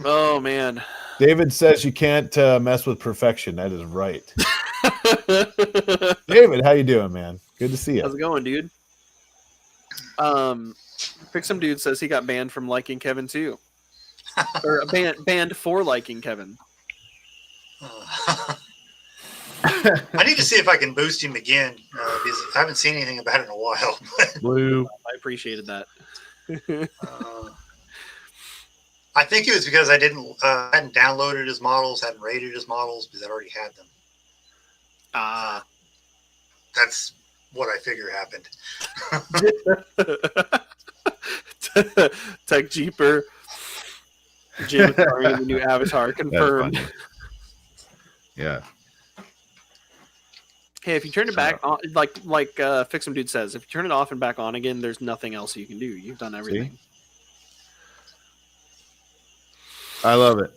Oh man. David says you can't mess with perfection. That is right. David, how you doing, man? Good to see you. How's it going, dude? Fixum Dude says he got banned from liking Kevin too. Or banned for liking Kevin. I need to see if I can boost him again because I haven't seen anything about it in a while. Blue. I appreciated that. I think it was because I hadn't downloaded his models, hadn't rated his models because I already had them. That's what I figure happened. Tech Jeeper. Jim starring the new avatar confirmed. Yeah. Hey, if you turn it back on, like Fixum Dude says, if you turn it off and back on again, there's nothing else you can do. You've done everything. See? I love it.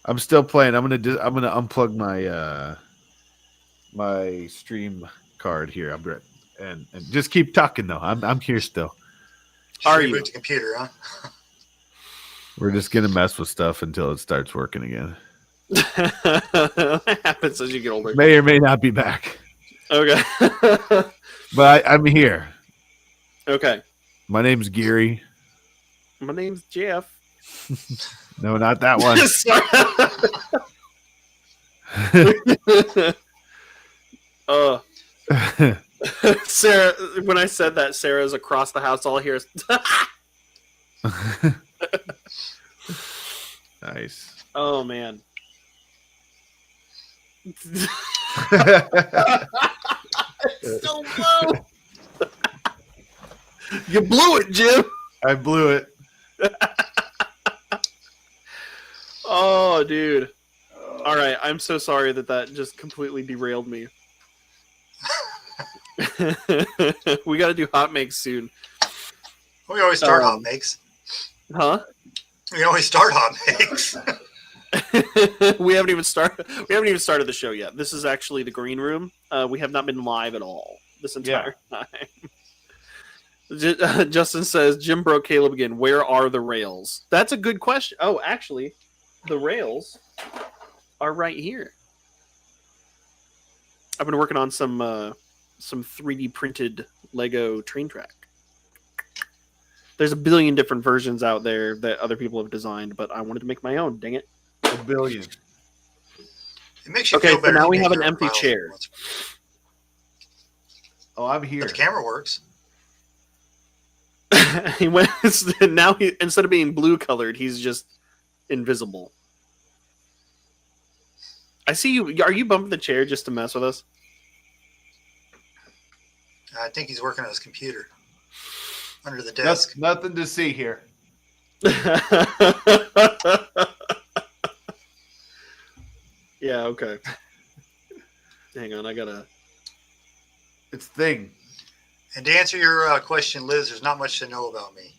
I'm still playing. I'm gonna unplug my my stream card here. And just keep talking though. I'm here still. Are you? Reboot the computer, huh? We're just gonna mess with stuff until it starts working again. That happens as you get older. May or may not be back. Okay. But I'm here. Okay. My name's Geary. My name's Jeff. No, not that one. Sarah, when I said that, Sarah's across the house. All I hear is Nice. oh man. So low. You blew it, Jim. I blew it. Oh, dude. All right, I'm so sorry that just completely derailed me. We got to do hot makes soon. We always start hot makes. Huh? We always start hot makes. We haven't even started the show yet. This is actually the green room. We have not been live at all this entire time. Justin says Jim broke Caleb again. Where are the rails? That's a good question. Oh, actually, the rails are right here. I've been working on some 3D printed Lego train track. There's a billion different versions out there that other people have designed, but I wanted to make my own. Dang it! A billion. It makes you Okay, feel so better. now if we you have make an your empty files chair. once. Oh, I'm here. But the camera works. He went now. He instead of being blue colored, he's just invisible. I see you. Are you bumping the chair just to mess with us? I think he's working on his computer under the desk. Nothing to see here. Yeah. Okay. Hang on. I gotta. It's thing. And to answer your question, Liz, there's not much to know about me.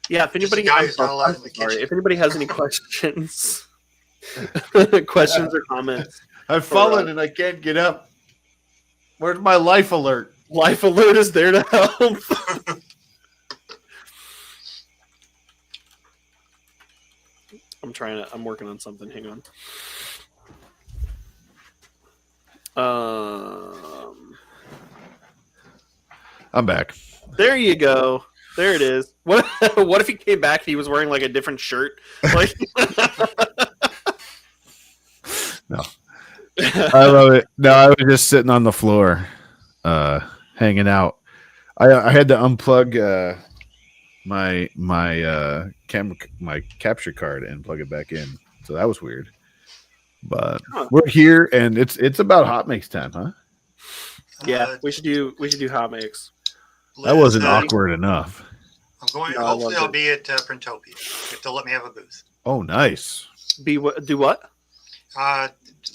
Yeah. If anybody, Just a guy I'm who's not allowed sorry, in the kitchen. if anybody has any questions, questions or comments, I've fallen and I can't get up. Where's my life alert? Life Alert is there to help. I'm working on something. Hang on. I'm back. There you go. There it is. What if he came back and he was wearing like a different shirt? Like No. I love it. No, I was just sitting on the floor, hanging out. I had to unplug my camera, my capture card, and plug it back in. So that was weird. But we're here, and it's about hot makes time, huh? yeah, we should do hot makes. Liz, That wasn't awkward enough. I'm going. No, I hopefully, loved I'll it. be at Printopia if they'll let me have a booth. Oh, nice. Do what?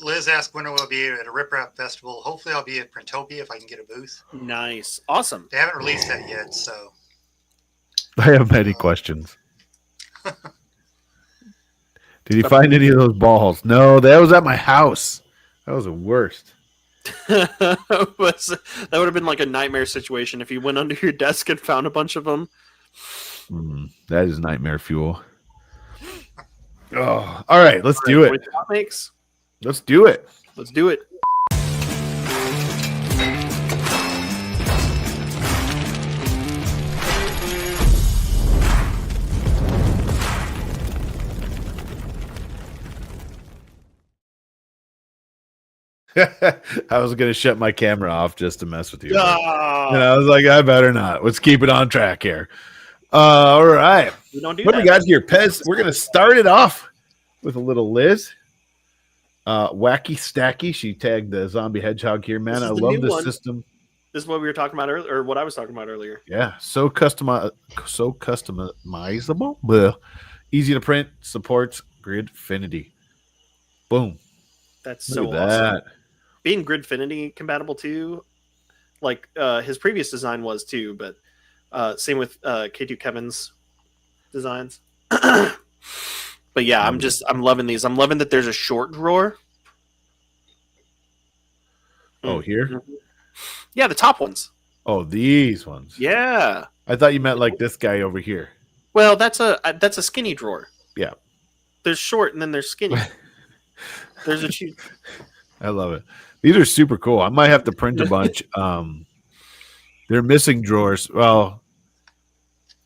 Liz asked when will I be at a Rip Rap Festival. Hopefully, I'll be at Printopia if I can get a booth. Nice. Awesome. They haven't released that yet, so. I have many questions. Did you find any of those balls? No, that was at my house. That was the worst. That would have been like a nightmare situation if you went under your desk and found a bunch of them. That is nightmare fuel. Oh, all right. Let's do it. Let's do it. Let's do it. I was going to shut my camera off just to mess with you. Oh. And I was like, I better not. Let's keep it on track here. All right. We don't do what that. we got here, Pez? We're going to start it off with a little Liz. Wacky Stacky. She tagged the zombie hedgehog here, man. I love this system. This is what we were talking about earlier, or what I was talking about earlier. Yeah, so customizable, Bleh. Easy to print, supports Gridfinity. Boom. That's so Look at awesome. that. Being Gridfinity compatible too, like his previous design was too, but same with K2 Kevin's designs. But yeah, I'm loving these. I'm loving that there's a short drawer. Oh, here? Mm-hmm. Yeah, the top ones. Oh, these ones. Yeah. I thought you meant like this guy over here. Well, that's a skinny drawer. Yeah. There's short and then there's skinny. There's a cheap. I love it. These are super cool. I might have to print a bunch. They're missing drawers. Well,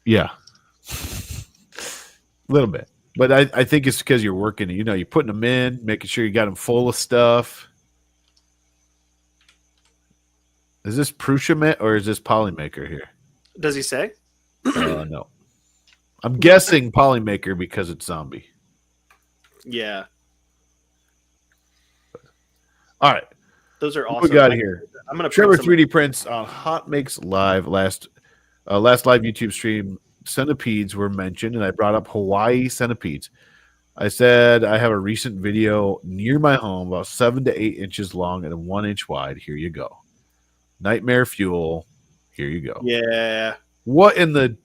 yeah. A little bit. But I think it's because you're working, you're putting them in, making sure you got them full of stuff. Is this Prushimet or is this Polymaker here? Does he say? No. I'm guessing Polymaker because it's zombie. Yeah. All right. Those are awesome. What we got here? I'm gonna Trevor 3D prints on Hot Makes Live last live YouTube stream. Centipedes were mentioned, and I brought up Hawaii centipedes. I said I have a recent video near my home, about 7 to 8 inches long and 1 inch wide. Here you go. Nightmare fuel. Here you go. Yeah. What in the?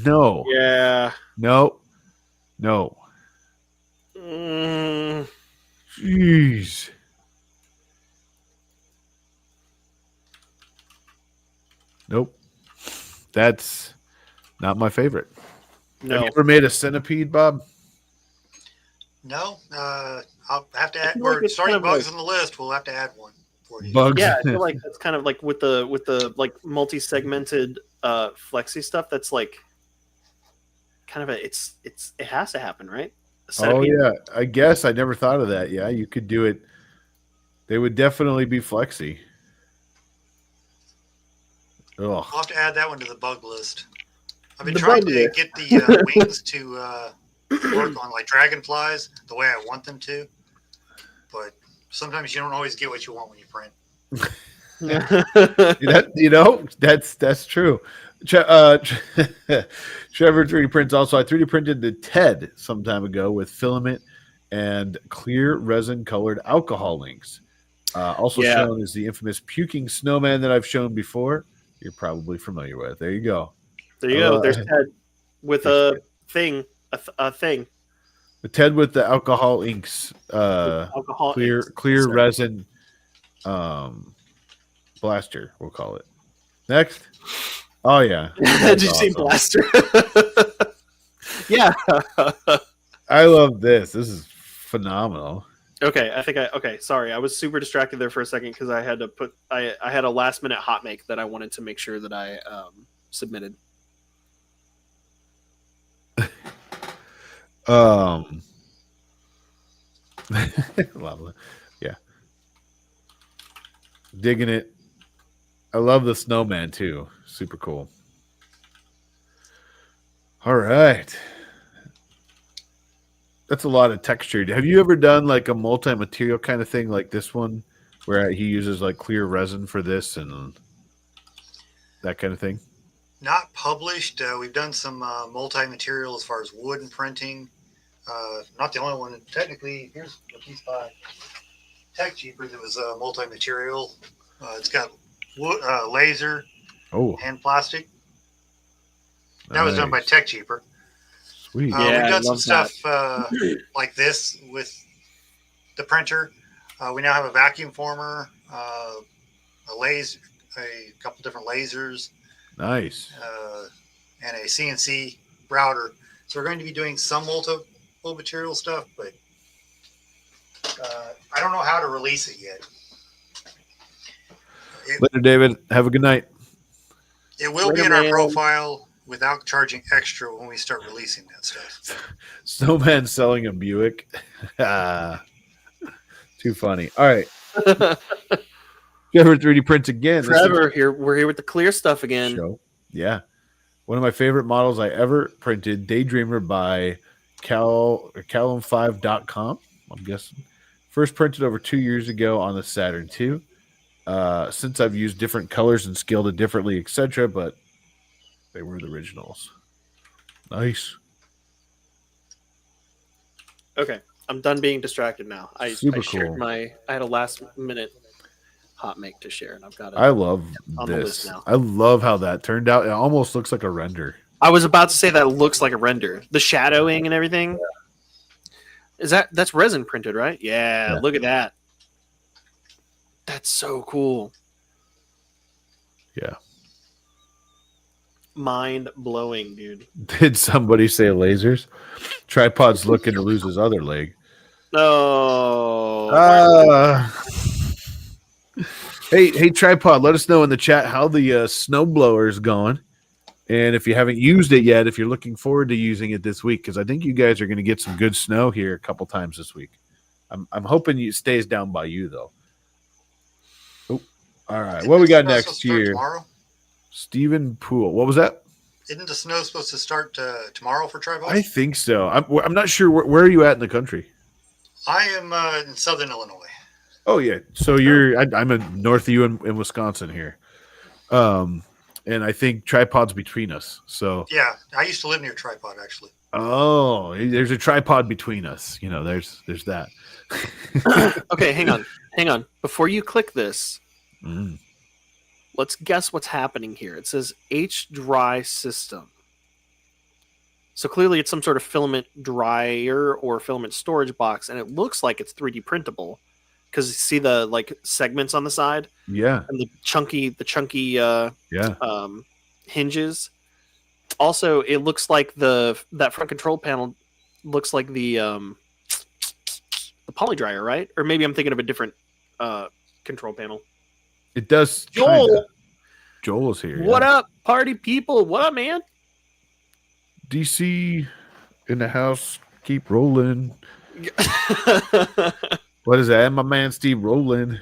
No. Yeah. No. No. Jeez. Nope. That's not my favorite. No. Have you ever made a centipede, Bob? No. I'll have to add. feel We're like it's starting kind of bugs like- on the list. We'll have to add one for you. Bugs. Yeah, I feel like that's kind of like with the like multi-segmented flexi stuff. That's like kind of it has to happen, right? Oh yeah, I guess I never thought of that. Yeah, you could do it. They would definitely be flexi. Ugh. I'll have to add that one to the bug list. I've been The trying bug to list. get the wings to work on like dragonflies the way I want them to, but sometimes you don't always get what you want when you print. That's true. Trevor 3D prints also. I 3D printed the TED some time ago with filament and clear resin colored alcohol inks. Also shown is the infamous puking snowman that I've shown before. You're probably familiar with. There you go. There you go. There's Ted with a thing. A thing. The TED with the alcohol inks. Alcohol clear inks. clear Sorry. resin blaster, we'll call it. Next. Oh yeah. Did you see Blaster? Yeah. I love this. This is phenomenal. Okay, sorry. I was super distracted there for a second because I had to I had a last minute hot make that I wanted to make sure that I submitted. Yeah. Digging it. I love the snowman too. Super cool. All right. That's a lot of texture. Have you ever done like a multi-material kind of thing like this one where he uses like clear resin for this and that kind of thing? Not published. We've done some multi-material as far as wood and printing. Not the only one. Technically, here's a piece by Tech Cheaper that was multi-material. It's got wood, laser and plastic. That was done by Tech Cheaper. Sweet. Yeah, we've I done some love stuff like this with the printer. We now have a vacuum former, a laser, a couple different lasers. Nice. And a CNC router. So we're going to be doing some multiple material stuff, but I don't know how to release it yet. Later, David. Have a good night. It will be in our profile without charging extra when we start releasing that stuff. Snowman selling a Buick. Too funny. All right. Trevor 3D prints again. Trevor, we're here with the clear stuff again. Show. Yeah. One of my favorite models I ever printed, Daydreamer by Callum5.com, I'm guessing. First printed over 2 years ago on the Saturn II. Since I've used different colors and scaled it differently, etc., but they were the originals. Nice. Okay, I'm done being distracted now. I shared cool. I had a last minute hot make to share, and I've got it. I love on the list this. now. I love how that turned out. It almost looks like a render. I was about to say that looks like a render. The shadowing and everything. Yeah. That's resin printed, right? Yeah, look at that. That's so cool. Yeah. Mind blowing, dude. Did somebody say lasers? Tripod's looking to lose his other leg. No. Hey, Tripod, let us know in the chat how the snowblower is going. And if you haven't used it yet, if you're looking forward to using it this week, because I think you guys are going to get some good snow here a couple times this week. I'm hoping it stays down by you, though. Oh, all right. What we got next year? Tomorrow? Stephen Poole. What was that? Isn't the snow supposed to start tomorrow for Tripod? I think so. I'm not sure. Where are you at in the country? I am in southern Illinois. Oh, yeah. So I'm in north of you in Wisconsin here. And I think Tripod's between us. So yeah, I used to live near Tripod, actually. Oh, there's a tripod between us. You know, there's that. Okay, hang on. Before you click this, let's guess what's happening here. It says H-Dry system. So clearly it's some sort of filament dryer or filament storage box, and it looks like it's 3D printable because you see the segments on the side. Yeah. And the chunky hinges. Also, it looks like that front control panel looks like the poly dryer, right? Or maybe I'm thinking of a different control panel. It does. Joel is here. What up, party people? What up, man? DC in the house. Keep rolling. What is that? My man Steve Rolling.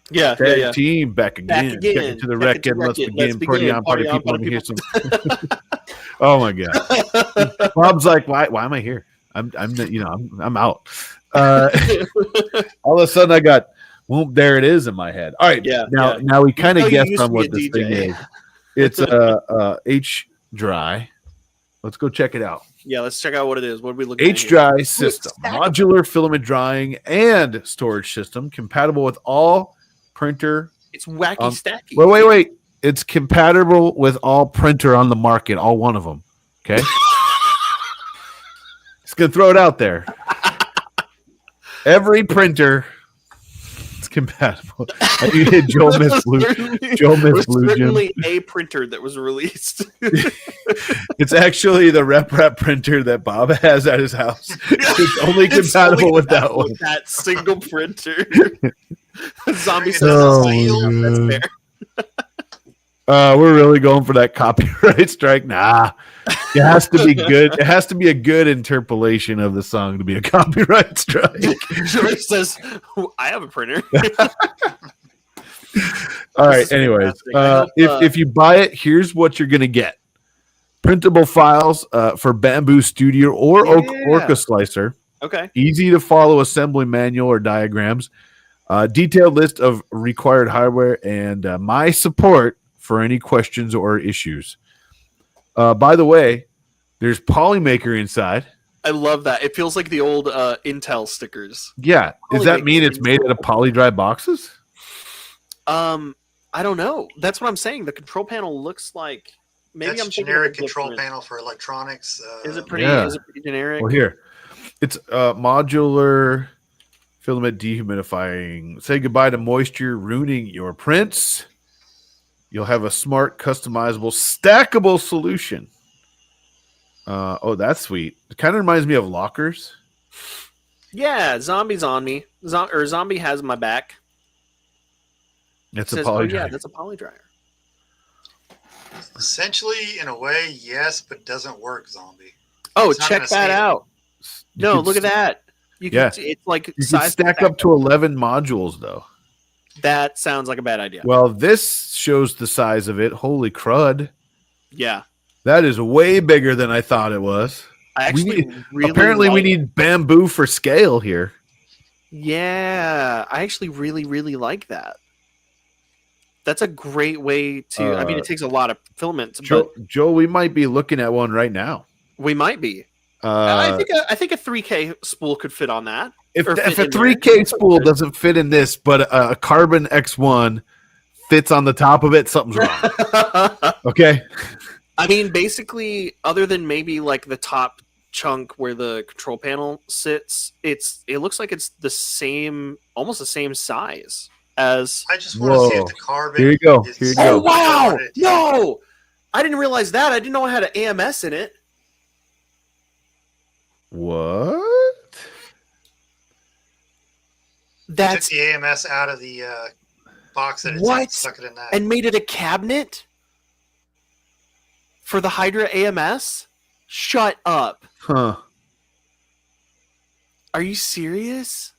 Yeah, Team back again. Check into the record. Let's begin. Party on, party people. Let me hear some. Oh my god. Bob's like, why am I here? I'm out. All of a sudden I got, well, there it is in my head. All right. Yeah. Now we kind of guessed on what this thing is. It's H-Dry. Let's go check it out. Yeah, let's check out what it is. What are we looking at? H-Dry system, modular filament drying and storage system, compatible with all printer. It's wacky stacky. Wait. It's compatible with all printer on the market, all one of them. Okay. Just gonna throw it out there. Every printer is compatible. Joel Miss Blue. Certainly a printer that was released. It's actually the rep printer that Bob has at his house. It's only compatible with that one. That single printer. Zombie says that's fair. We're really going for that copyright strike. Nah, it has to be good. It has to be a good interpolation of the song to be a copyright strike. George says, "I have a printer." All right. Anyways, if you buy it, here's what you're gonna get: printable files for Bamboo Studio or Orca Slicer. Okay. Easy to follow assembly manual or diagrams. Detailed list of required hardware and my support for any questions or issues. By the way, there's Polymaker inside. I love that. It feels like the old Intel stickers. Yeah. Does that mean it's made out of poly-dry boxes? I don't know. That's what I'm saying. The control panel looks like maybe That's I'm a thinking generic of control different- panel for electronics. Is it pretty? Yeah. Is it pretty generic? Well, here. It's modular filament dehumidifying. Say goodbye to moisture ruining your prints. You'll have a smart, customizable, stackable solution. Oh, that's sweet. It kind of reminds me of lockers. Yeah, zombie's on me. Zombie has my back. It's It a says, poly oh yeah, dryer. that's a poly dryer. Essentially, in a way, yes, but doesn't work, zombie. Oh, It's not check gonna that stay- out. You No, could look at st- that. You can, Yeah. it's like You can size stack up to 11 modules, though. That sounds like a bad idea. Well, this shows the size of it. Holy crud. Yeah, That is way bigger than I thought it was. I actually really Apparently, we like- need bamboo for scale here. Yeah, I actually really like that. That's a great way to. I mean, it takes a lot of filament, but Joel, we might be looking at one right now. we might be. I think a 3K spool could fit on that. If or a fit in 3K there. spool doesn't fit in this, but a carbon X1 fits on the top of it, something's wrong. Okay. I mean, basically, other than maybe like the top chunk where the control panel sits, it looks like it's the same, almost the same size as. I just want to see Whoa. if the carbon. Here you go. is- Here you Oh go. wow! No, I didn't realize that. I didn't know it had an AMS in it. What? That's Took the AMS out of the box that it's What? in, stuck it in that. and made it a cabinet for the Hydra AMS. Shut up! Huh. Are you serious?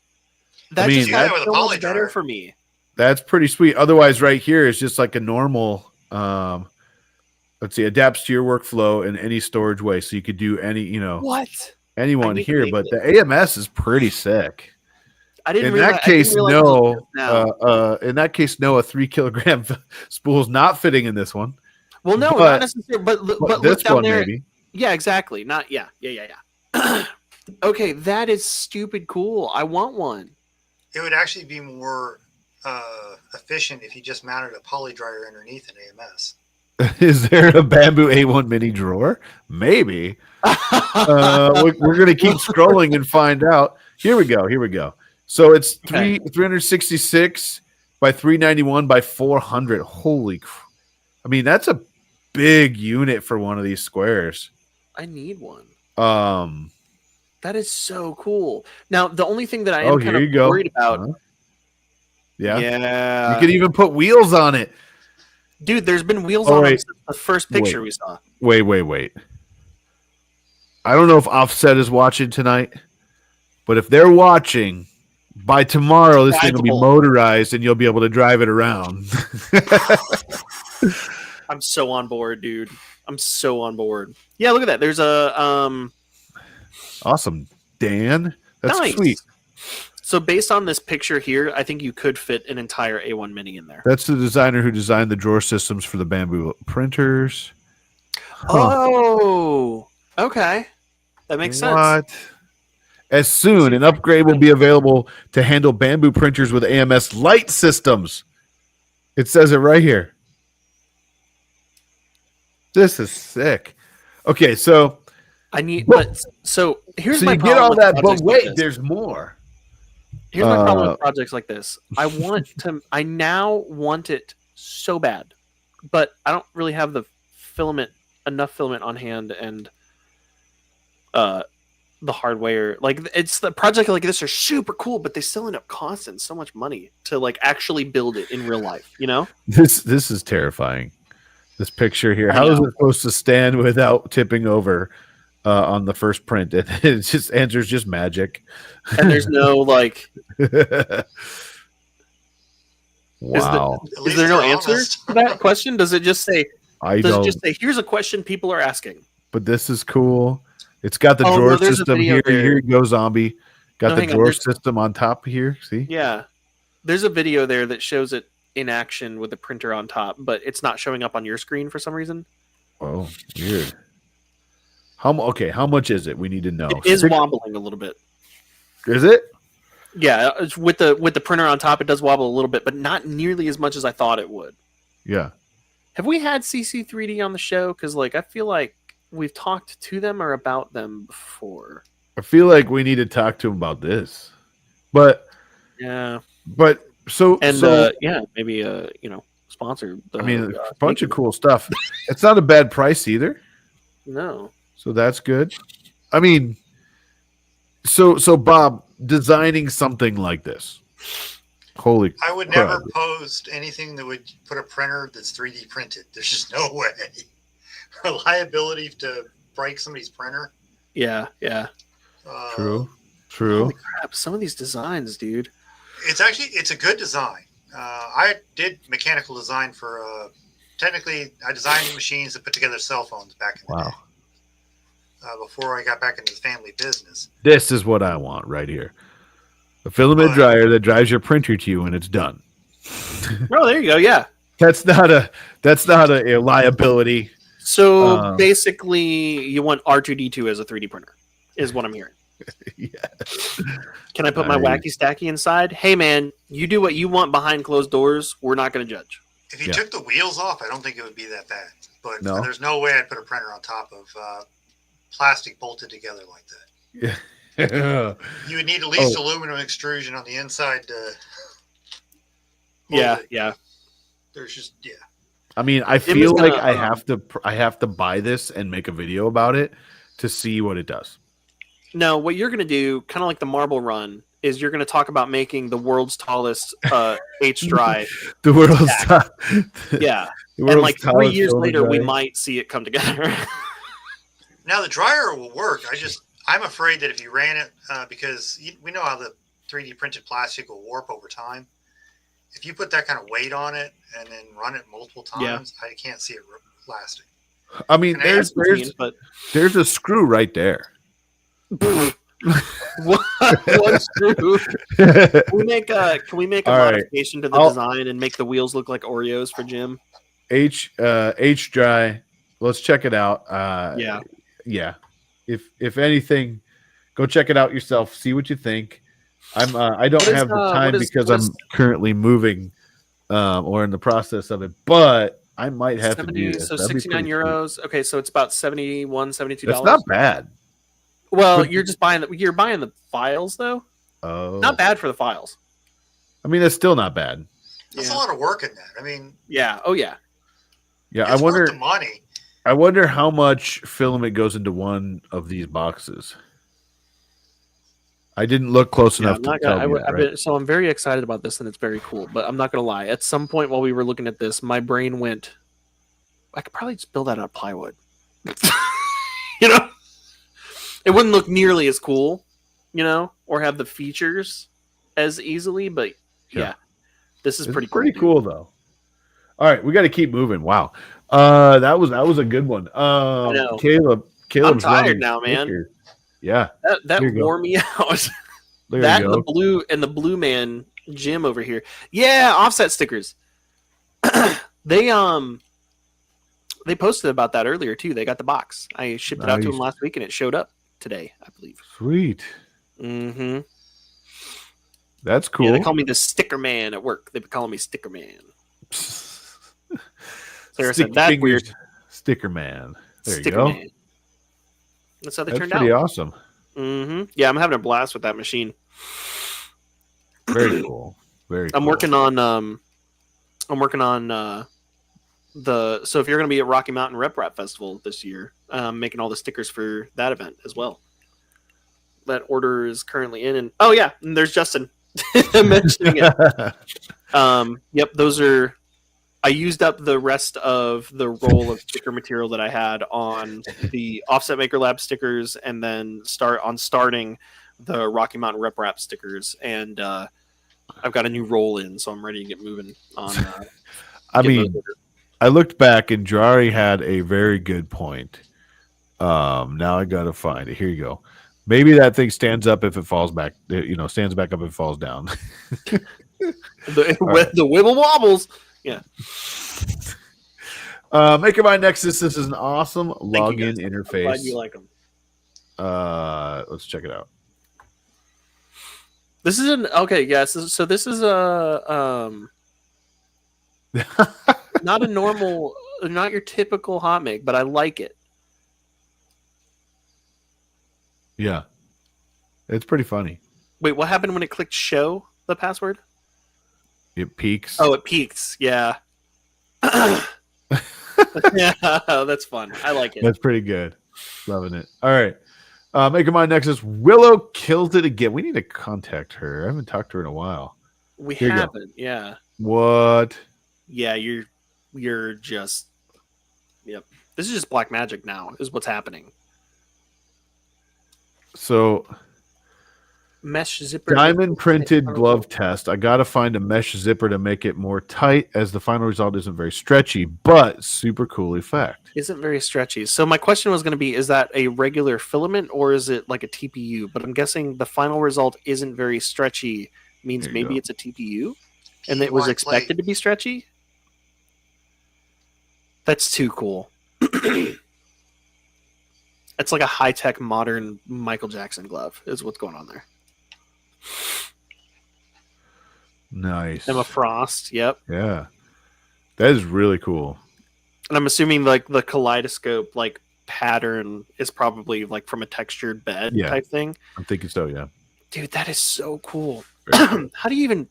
That mean, just Yeah, got with a so poly much better dryer. for me. That's pretty sweet. Otherwise, right here is just like a normal. Let's see, adapts to your workflow in any storage way, so you could do any, What? anyone I here. hate But it. the AMS is pretty sick. I didn't In realize, that case, I didn't realize it was no. just now. In that case, no. A 3 kilogram spool's not fitting in this one. Well, no, but- not necessarily. But But look this down one, there. maybe. Yeah, exactly. Not yeah. Okay, that is stupid cool. I want one. It would actually be more efficient if you just mounted a poly dryer underneath an AMS. Is there a bamboo A1 mini drawer? Maybe. We're going to keep scrolling and find out. Here we go. So it's Okay. 366 by 391 by 400. Holy I mean, that's a big unit for one of these squares. I need one. Um, That is so cool. Now, the only thing that I Oh, am here kind you of go. worried about. Uh-huh. Yeah. Yeah. You could even put wheels on it. Dude, there's been wheels Oh, on them wait. since the first picture we saw. Wait. I don't know if Offset is watching tonight, but if they're watching, by tomorrow this thing will be Drivable. motorized and you'll be able to drive it around. I'm so on board, dude. I'm so on board. Yeah, look at that. There's a Awesome, Dan. That's nice. sweet. So based on this picture here, I think you could fit an entire A1 Mini in there. That's the designer who designed the drawer systems for the bamboo printers. Oh, okay. That makes sense. What? As soon, an upgrade will be available to handle bamboo printers with AMS light systems. It says it right here. This is sick. Okay, so I need, But- but so here's so my you get problem all with that, but projects like wait, this. there's more. Here's my problem Uh, with projects like this. I now want it so bad, but I don't really have enough filament on hand and the hardware. Like it's the project like this are super cool, but they still end up costing so much money to like actually build it in real life, you know? This is terrifying. This picture here. I How is know. it supposed to stand without tipping over on the first print? And it just answers just magic. And there's no like Wow. At is least there no they're answer honest. to that question? Does it just say I does don't. it just say here's a question people are asking? But this is cool. It's got the Oh, drawer no, there's a system video here. there. Here you go, zombie. Got No, the hang on, drawer there's- system on top here. See? Yeah. There's a video there that shows it in action with the printer on top, but it's not showing up on your screen for some reason. Oh, weird. How much is it? We need to know. It is wobbling a little bit. Is it? Yeah, it's with the printer on top, it does wobble a little bit, but not nearly as much as I thought it would. Yeah. Have we had CC3D on the show? Because like I feel like we've talked to them or about them before. I feel like we need to talk to him about this. But yeah. Maybe sponsor. I mean, a bunch of cool stuff. It's not a bad price either. No. So that's good. I mean, so Bob, designing something like this. Holy I would crap. never post anything that would put a printer that's 3D printed. There's just no way. Reliability to break somebody's printer. Yeah. True. Holy crap, some of these designs, dude. It's a good design. I did mechanical design for technically I designed machines that put together cell phones back in the day. Before I got back into the family business. This is what I want right here. A filament dryer that drives your printer to you when it's done. Oh, there you go. Yeah. That's not a liability. So basically you want R2D2 as a 3D printer is what I'm hearing. Yes. Can I put my wacky stacky inside? Hey man, you do what you want behind closed doors. We're not going to judge. If you took the wheels off, I don't think it would be that bad. But there's no way I'd put a printer on top of plastic bolted together like that. Yeah. You would need at least aluminum extrusion on the inside. Yeah. There's just I mean, I feel like I have to buy this and make a video about it to see what it does. No, what you're going to do, kind of like the marble run, is you're going to talk about making the world's tallest H drive. The world's yeah. And like 3 years later, we might see it come together. Now the dryer will work. I'm afraid that if you ran it, because we know how the 3D printed plastic will warp over time. If you put that kind of weight on it and then run it multiple times, I can't see it lasting. I mean, there's a screw right there. One screw. Can we make a modification to the design and make the wheels look like Oreos for Jim? H dry. Let's check it out. Yeah. If anything, go check it out yourself. See what you think. I don't have the time because I'm currently moving or in the process of it, but I might have to do this. So 69 euros. Cool. Okay, so it's about $71, $72. That's not bad. Well, you're buying the files though. Oh, not bad for the files. I mean, that's still not bad. That's a lot of work in that. I mean, yeah. Oh yeah. Yeah, I wonder the money. I wonder how much filament goes into one of these boxes. I didn't look close enough to tell so I'm very excited about this, and it's very cool. But I'm not going to lie. At some point while we were looking at this, my brain went, I could probably just build that out of plywood. It wouldn't look nearly as cool, or have the features as easily. But yeah this is pretty cool. Pretty cool, though. All right, we got to keep moving. Wow. That was a good one. I know. Caleb's I'm tired now, man. Sticker. Yeah, that wore me out. That and the blue man Jim over here. Yeah, offset stickers. They posted about that earlier too. They got the box. I shipped it out to them last week, and it showed up today, I believe. Sweet. Mm-hmm. That's cool. Yeah, they call me the sticker man at work. They've been calling me sticker man. Sarah said, that's weird. Sticker man. There sticker you go. Man. That's how they turned out. Pretty awesome. Mm-hmm. Yeah, I'm having a blast with that machine. Very cool. Very cool. I'm working on so if you're going to be at Rocky Mountain Rep Rap Festival this year, making all the stickers for that event as well. That order is currently in, and and there's Justin mentioning it. Yep, those are. I used up the rest of the roll of sticker material that I had on the Offset Maker Lab stickers, and then starting the Rocky Mountain Rep Rap stickers, and I've got a new roll in, so I'm ready to get moving on. I looked back, and Jari had a very good point. Now I got to find it. Here you go. Maybe that thing stands up if it falls back. Stands back up if it falls down. The wibble wobbles. Yeah. MakerBot Nexus. This is an awesome Thank you, login guys. I'm interface. glad you like them. Let's check it out. This is an okay. Yes. So this is a not a normal, not your typical hot make, but I like it. Yeah, it's pretty funny. Wait, what happened when it clicked show the password? It peaks. Oh, it peaks. Yeah. Yeah, that's fun. I like it. That's pretty good. Loving it. All right. MakerBot Nexus. Willow kills it again. We need to contact her. I haven't talked to her in a while. We Here you go. haven't. Yeah. What? Yeah, you're just. Yep. This is just black magic now. Is what's happening. So Mesh zipper. diamond printed glove test. I got to find a mesh zipper to make it more tight, as the final result isn't very stretchy, but super cool effect. Isn't very stretchy. So my question was going to be: is that a regular filament or is it like a TPU? But I'm guessing the final result isn't very stretchy. Means There you maybe go. it's a TPU, and it was expected to be stretchy. That's too cool. It's like a high-tech, modern Michael Jackson glove. Is what's going on there. Nice. Emma Frost. Yep. Yeah. That is really cool. And I'm assuming like the kaleidoscope like pattern is probably like from a textured bed Yeah. type thing. I'm thinking so, yeah. Dude, that is so cool. Very cool. How do you even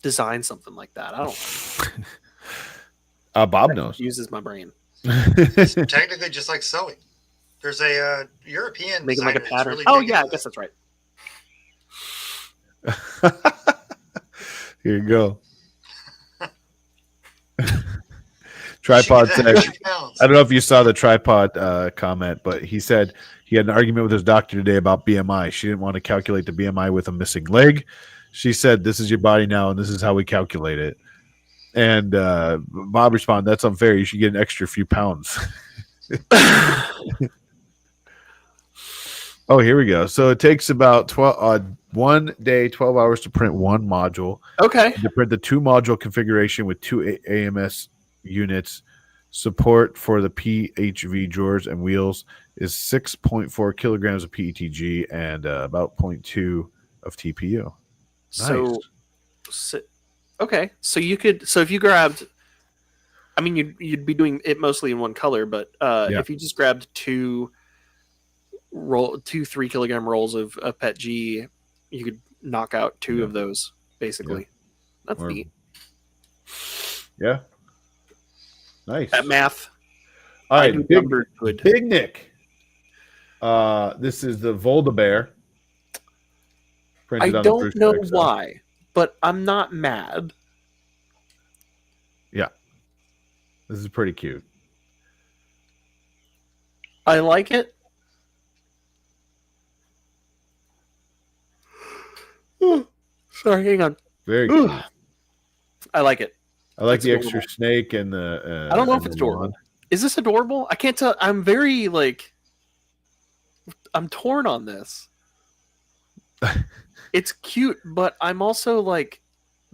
design something like that? I don't. Bob knows. Uses my brain. It's technically just like sewing. There's a European Make it like a designer that's pattern. really Oh big yeah, I into guess that. that's right. Here you go. You Tripod should get that said, 50 pounds. I don't know if you saw the tripod comment, but he said he had an argument with his doctor today about BMI. She didn't want to calculate the BMI with a missing leg. She said, this is your body now, and this is how we calculate it. And Bob responded, that's unfair. You should get an extra few pounds. Oh, here we go. So it takes about 1 day, 12 hours to print one module. Okay. To print the 2-module configuration with 2 AMS units. Support for the PHV drawers and wheels is 6.4 kilograms of PETG and about 0.2 of TPU. So, okay. So you could. So if you grabbed, I mean, you'd be doing it mostly in one color, but if you just grabbed 2 3 kilogram rolls of PET G, you could knock out 2 of those basically. That's neat. Yeah. Nice. That math. All right, good. Big Nick. This is the Volda-Bear. I don't know why, but I'm not mad. Yeah. This is pretty cute. I like it. Sorry, hang on. Very cute. I like it. I like It's the adorable. extra snake and the. I don't know if and it's the adorable. wand. Is this adorable? I can't tell. I'm very I'm torn on this. It's cute, but I'm also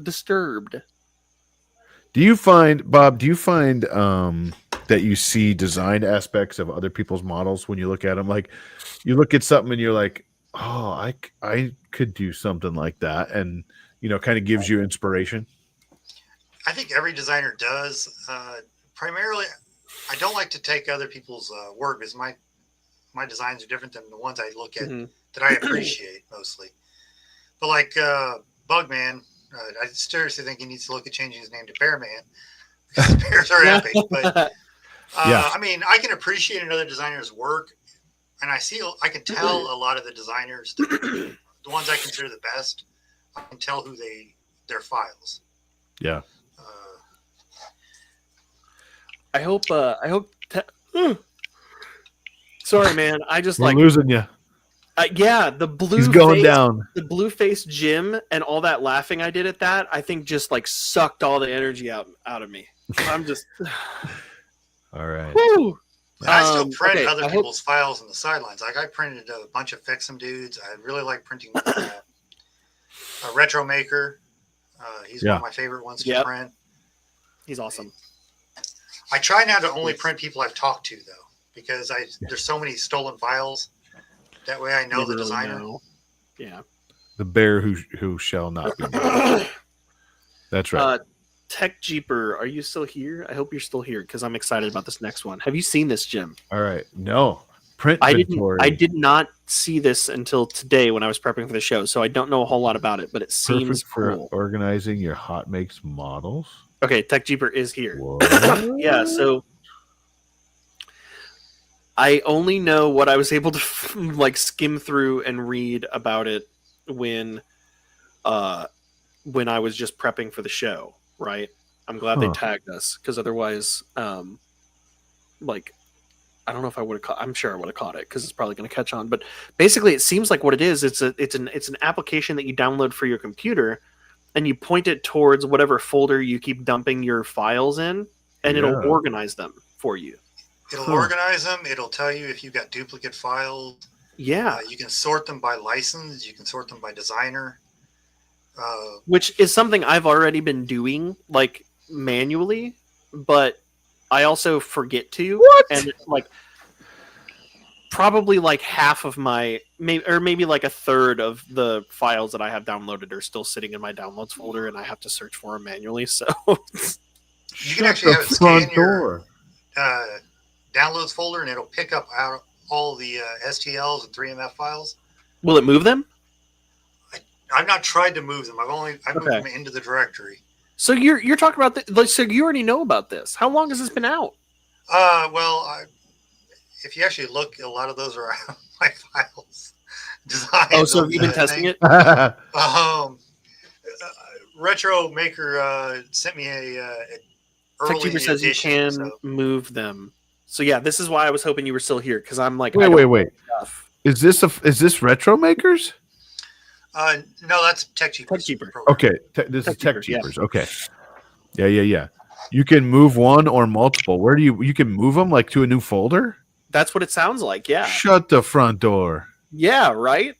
disturbed. Do you find, Bob? Do you find that you see design aspects of other people's models when you look at them? Like, you look at something and you're like, "Oh, I could do something like that," and kind of gives you inspiration. I think every designer does. Primarily, I don't like to take other people's work because my designs are different than the ones I look at that I appreciate mostly. But like Bugman, I seriously think he needs to look at changing his name to Bearman because bears are epic. But I mean, I can appreciate another designer's work, and I can tell a lot of the designers, the ones I consider the best, I can tell who their files. Yeah. I hope. Sorry, man. I just We're losing you. the blue. He's going face, down. The blue face Jim and all that laughing I did at that. I think just sucked all the energy out of me. I'm just. All right. Whew. And I still print okay, other people's files on the sidelines. Like I printed a bunch of Fix'em dudes. I really like printing a Retro Maker. He's one of my favorite ones to print. He's awesome. I try now to only print people I've talked to though, because there's so many stolen files. That way I know the designer. Yeah. The bear who shall not be named. That's right. Tech Jeeper, are you still here? I hope you're still here because I'm excited about this next one. Have you seen this, Jim? All right. No. Print I inventory. did not see this until today when I was prepping for the show, so I don't know a whole lot about it, but it seems cool. For organizing your hot makes models. Okay, Tech Jeeper is here. Yeah, so I only know what I was able to like skim through and read about it when I was just prepping for the show, right? I'm glad they tagged us because otherwise, like, I don't know if I would have caught. I'm sure I would have caught it because it's probably going to catch on. But basically, it seems like what it is. It's an application that you download for your computer, and you point it towards whatever folder you keep dumping your files in, and it'll organize them for you. It'll organize them. It'll tell you if you've got duplicate files. Yeah. You can sort them by license. You can sort them by designer. Which is something I've already been doing, like, manually, but I also forget to. What? And, like, probably, like, half of my... maybe, like, a third of the files that I have downloaded are still sitting in my downloads folder, and I have to search for them manually, so... You can actually have it scan your downloads folder, and it'll pick up out all the STLs and 3MF files. Will it move them? I've not tried to move them. I've moved them into the directory. So you're talking about so you already know about this. How long has this been out? Well, if you actually look, a lot of those are my files. Oh, so have you been testing it? Retro Maker sent me a early TechTuber says you can move them. So yeah, this is why I was hoping you were still here because I'm like, wait. Is this Retro Makers? No, that's Tech Jeepers. Okay, this is Tech Jeepers. Yeah. Okay, yeah. You can move one or multiple. Where do you can move them like to a new folder? That's what it sounds like. Yeah. Shut the front door. Yeah. Right.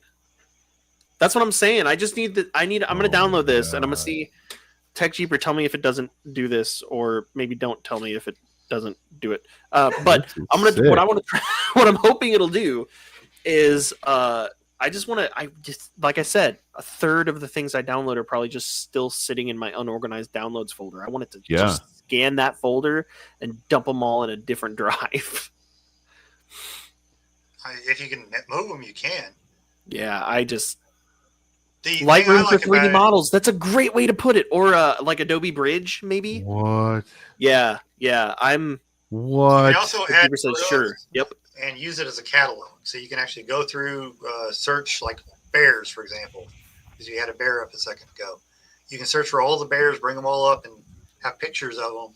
That's what I'm saying. I just need I'm going to download this and I'm going to see Tech Jeeper. Tell me if it doesn't do this, or maybe don't tell me if it doesn't do it. But I'm going to. What I'm hoping it'll do is. I just like I said, a third of the things I download are probably just still sitting in my unorganized downloads folder. I want it to just scan that folder and dump them all in a different drive. If you can move them, you can. Yeah, Lightroom for 3D models. That's a great way to put it. Or like Adobe Bridge, maybe. What? Yeah. What? You can also add sure. Yep. And use it as a catalog. So you can actually go through, search like bears, for example, because you had a bear up a second ago. You can search for all the bears, bring them all up, and have pictures of them,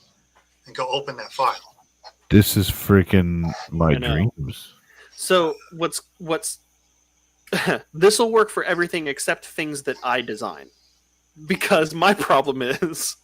and go open that file. This is freaking my dreams. So what's this will work for everything except things that I design, because my problem is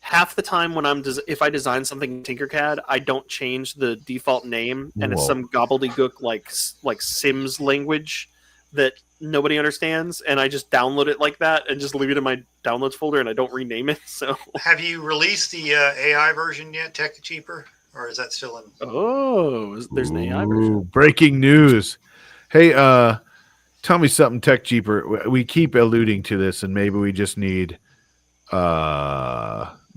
half the time when if I design something in Tinkercad, I don't change the default name, and it's some gobbledygook like Sims language that nobody understands, and I just download it like that and just leave it in my downloads folder, and I don't rename it. So, have you released the AI version yet, Tech Cheaper, or is that still in? Oh, there's an AI version. Breaking news! Hey, tell me something, Tech Cheaper. We keep alluding to this, and maybe we just need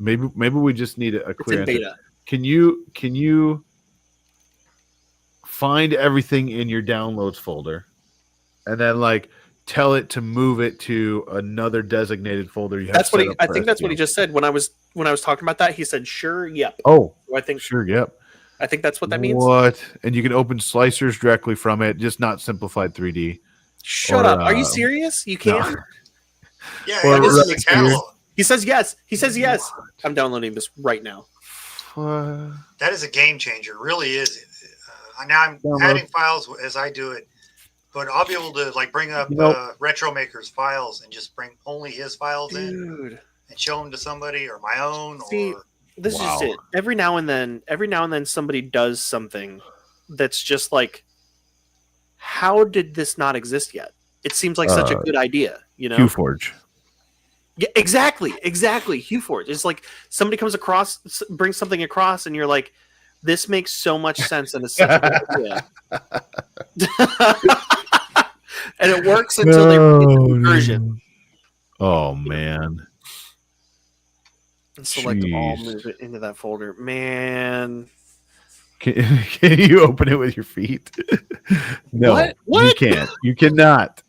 Maybe we just need a clear answer. Beta. Can you find everything in your downloads folder and then like tell it to move it to another designated folder you have? That's what I think that's what he just said when I was talking about that. He said sure, yep. Oh, so I think sure, yep. I think that's what that means. What? And you can open slicers directly from it, just not simplified 3D. Shut up. Are you serious? You can? No. Yeah, this is a catalog. He says yes. He says yes. I'm downloading this right now. That is a game changer. It really is. Now I'm adding files as I do it, but I'll be able to like bring up Retro Maker's files and just bring only his files in and show them to somebody or my own. See, this is it. Every now and then somebody does something that's just like, how did this not exist yet? It seems like such a good idea, you know? QForge. Yeah, exactly. Hugh Forge. It's like somebody brings something across, and you're like, this makes so much sense, and it's such a good idea. And it works until they release a new version. Oh man. And select all, Jeez. move it into that folder. Man. Can you open it with your feet? No, What? you can't. You cannot.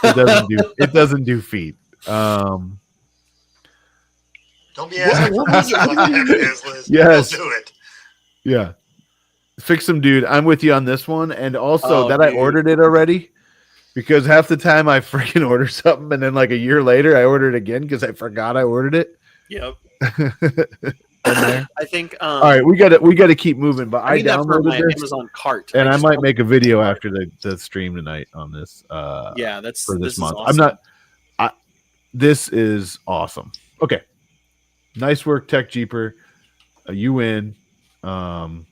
It doesn't do feet. Don't be asking for what the heck it is, Liz. Yes. Don't do it. Yeah. Fix them, dude. I'm with you on this one. And also Dude. I ordered it already because half the time I freaking order something and then like a year later I order it again because I forgot I ordered it. Yep. I think all right, we gotta keep moving, but I downloaded my this Amazon cart. and I just might don't- make a video after the stream tonight on this Yeah, that's for this month. Is awesome. This is awesome. Okay. Nice work, Tech Jeeper. You win. Wow.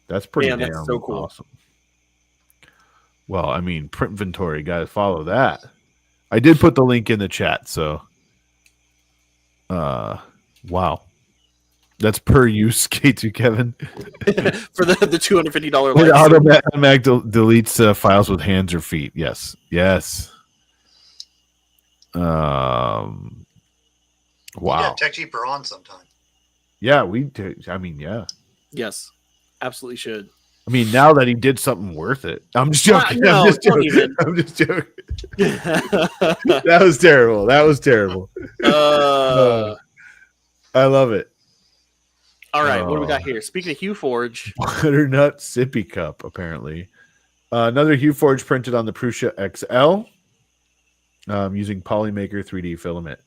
That's pretty Man, that's damn so cool. awesome. Well, I mean, print inventory, guys, follow that. I did put the link in the chat, so wow. That's per use, K2 Kevin. For the $250 It license. automatic deletes files with hands or feet. Yes. Wow. Yeah, Tech Cheaper on sometime. Yeah, we do. I mean, yeah. Yes, absolutely should. I mean, now that he did something worth it. I'm just joking. No, I'm just don't joking. even. I'm just joking. That was terrible. I love it. All right, what do we got here? Speaking of Hugh Forge, Butternut sippy cup, apparently. Another Hugh Forge printed on the Prusa XL using Polymaker 3D filament.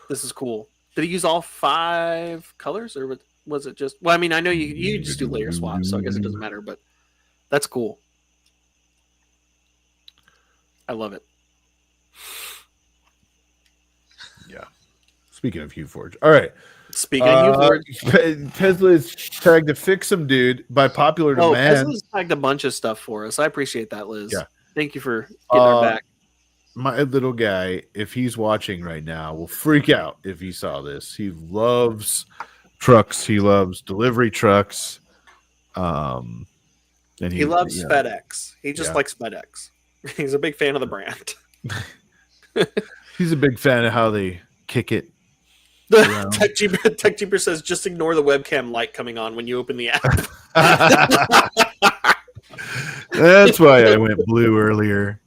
this is cool. Did he use all 5 colors, or was it just? Well, I mean, I know you just do layer swaps, so I guess it doesn't matter. But that's cool. I love it. Yeah. Speaking of Hugh Forge. All right. Speaking of Hugh Forge, Tesla is tagged to fix some dude by popular demand. Tesla's tagged a bunch of stuff for us. I appreciate that, Liz. Yeah. Thank you for getting our back. My little guy, if he's watching right now, will freak out if he saw this. He loves trucks. He loves delivery trucks. And he loves FedEx. He just likes FedEx. He's a big fan of the brand. He's a big fan of how they kick it. Tech Jeeper says, just ignore the webcam light coming on when you open the app. That's why I went blue earlier.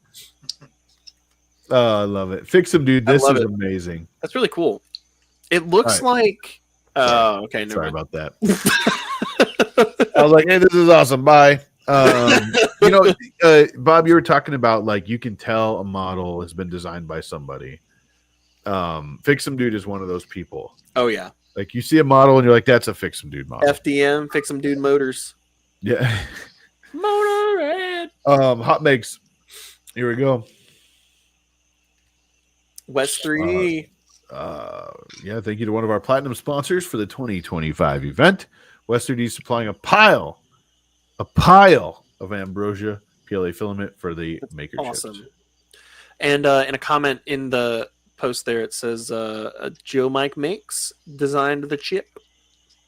Oh, I love it. Fix him, dude. This is amazing. That's really cool. It looks like... Oh, okay. Sorry about that. I was like, hey, this is awesome. Bye. Bob, you were talking about like you can tell a model has been designed by somebody. Fix 'em Dude is one of those people. Oh yeah, like you see a model and you're like, that's a Fix 'em Dude model. FDM, Fix 'em Dude Motors. Yeah. Motorhead. Hot Makes. Here we go. West 3D. Yeah, thank you to one of our platinum sponsors for the 2025 event. West 3D supplying a pile of Ambrosia PLA filament for the maker Awesome. chips. And in a comment in the post there, it says Joe Mike Makes designed the chip.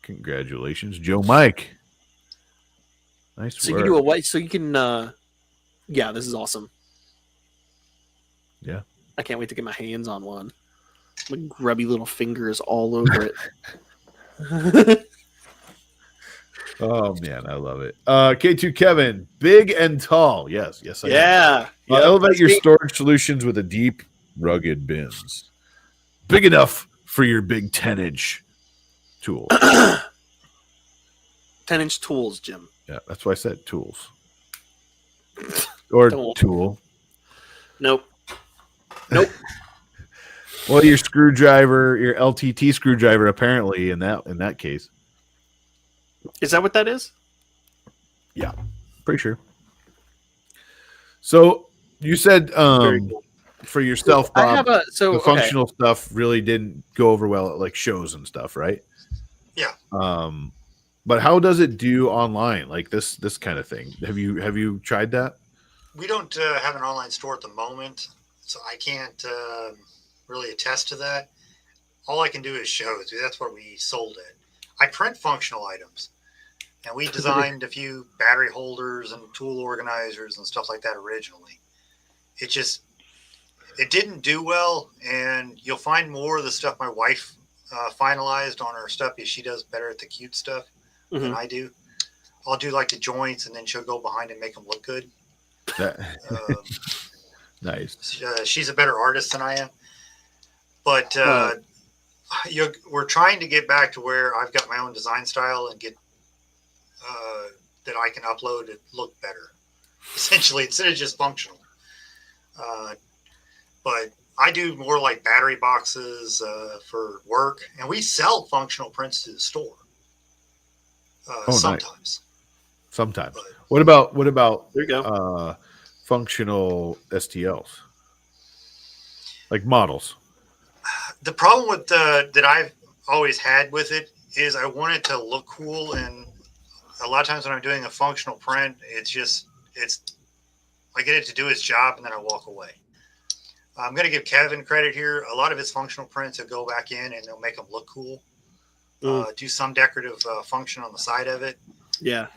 Congratulations, Joe Mike. Nice So work. you can do a white. So you can. Yeah, this is awesome. Yeah. I can't wait to get my hands on one. My grubby little fingers all over it. Oh man, I love it. K2 Kevin, big and tall. Yes, I am. Yeah. Elevate your storage solutions with a deep, rugged bins. Big enough for your big 10-inch tool. 10-inch tools, Jim. Yeah, that's why I said tools. Or tool. Nope. Well, your screwdriver, your LTT screwdriver, apparently in that case. Is that what that is? Yeah, pretty sure. So you said Cool. for yourself, Bob, I have the functional stuff really didn't go over well at like shows and stuff, right? Yeah. But how does it do online, like this kind of thing? Have you tried that? We don't have an online store at the moment, so I can't really attest to that. All I can do is show it. That's what we sold it. I print functional items, and we designed a few battery holders and tool organizers and stuff like that originally. It didn't do well, and you'll find more of the stuff my wife finalized on her stuff because she does better at the cute stuff than I do. I'll do like the joints, and then she'll go behind and make them look good. Nice. She's a better artist than I am, but we're trying to get back to where I've got my own design style and get that I can upload and look better, essentially, instead of just functional. But I do more like battery boxes for work, and we sell functional prints to the store sometimes. Nice. Sometimes. But, what about there you go. Functional STLs, like models? The problem with that I've always had with it is I want it to look cool, and a lot of times when I'm doing a functional print, it's I get it to do its job, and then I walk away. I'm going to give Kevin credit here. A lot of his functional prints will go back in, and they'll make them look cool. Do some decorative function on the side of it. Yeah.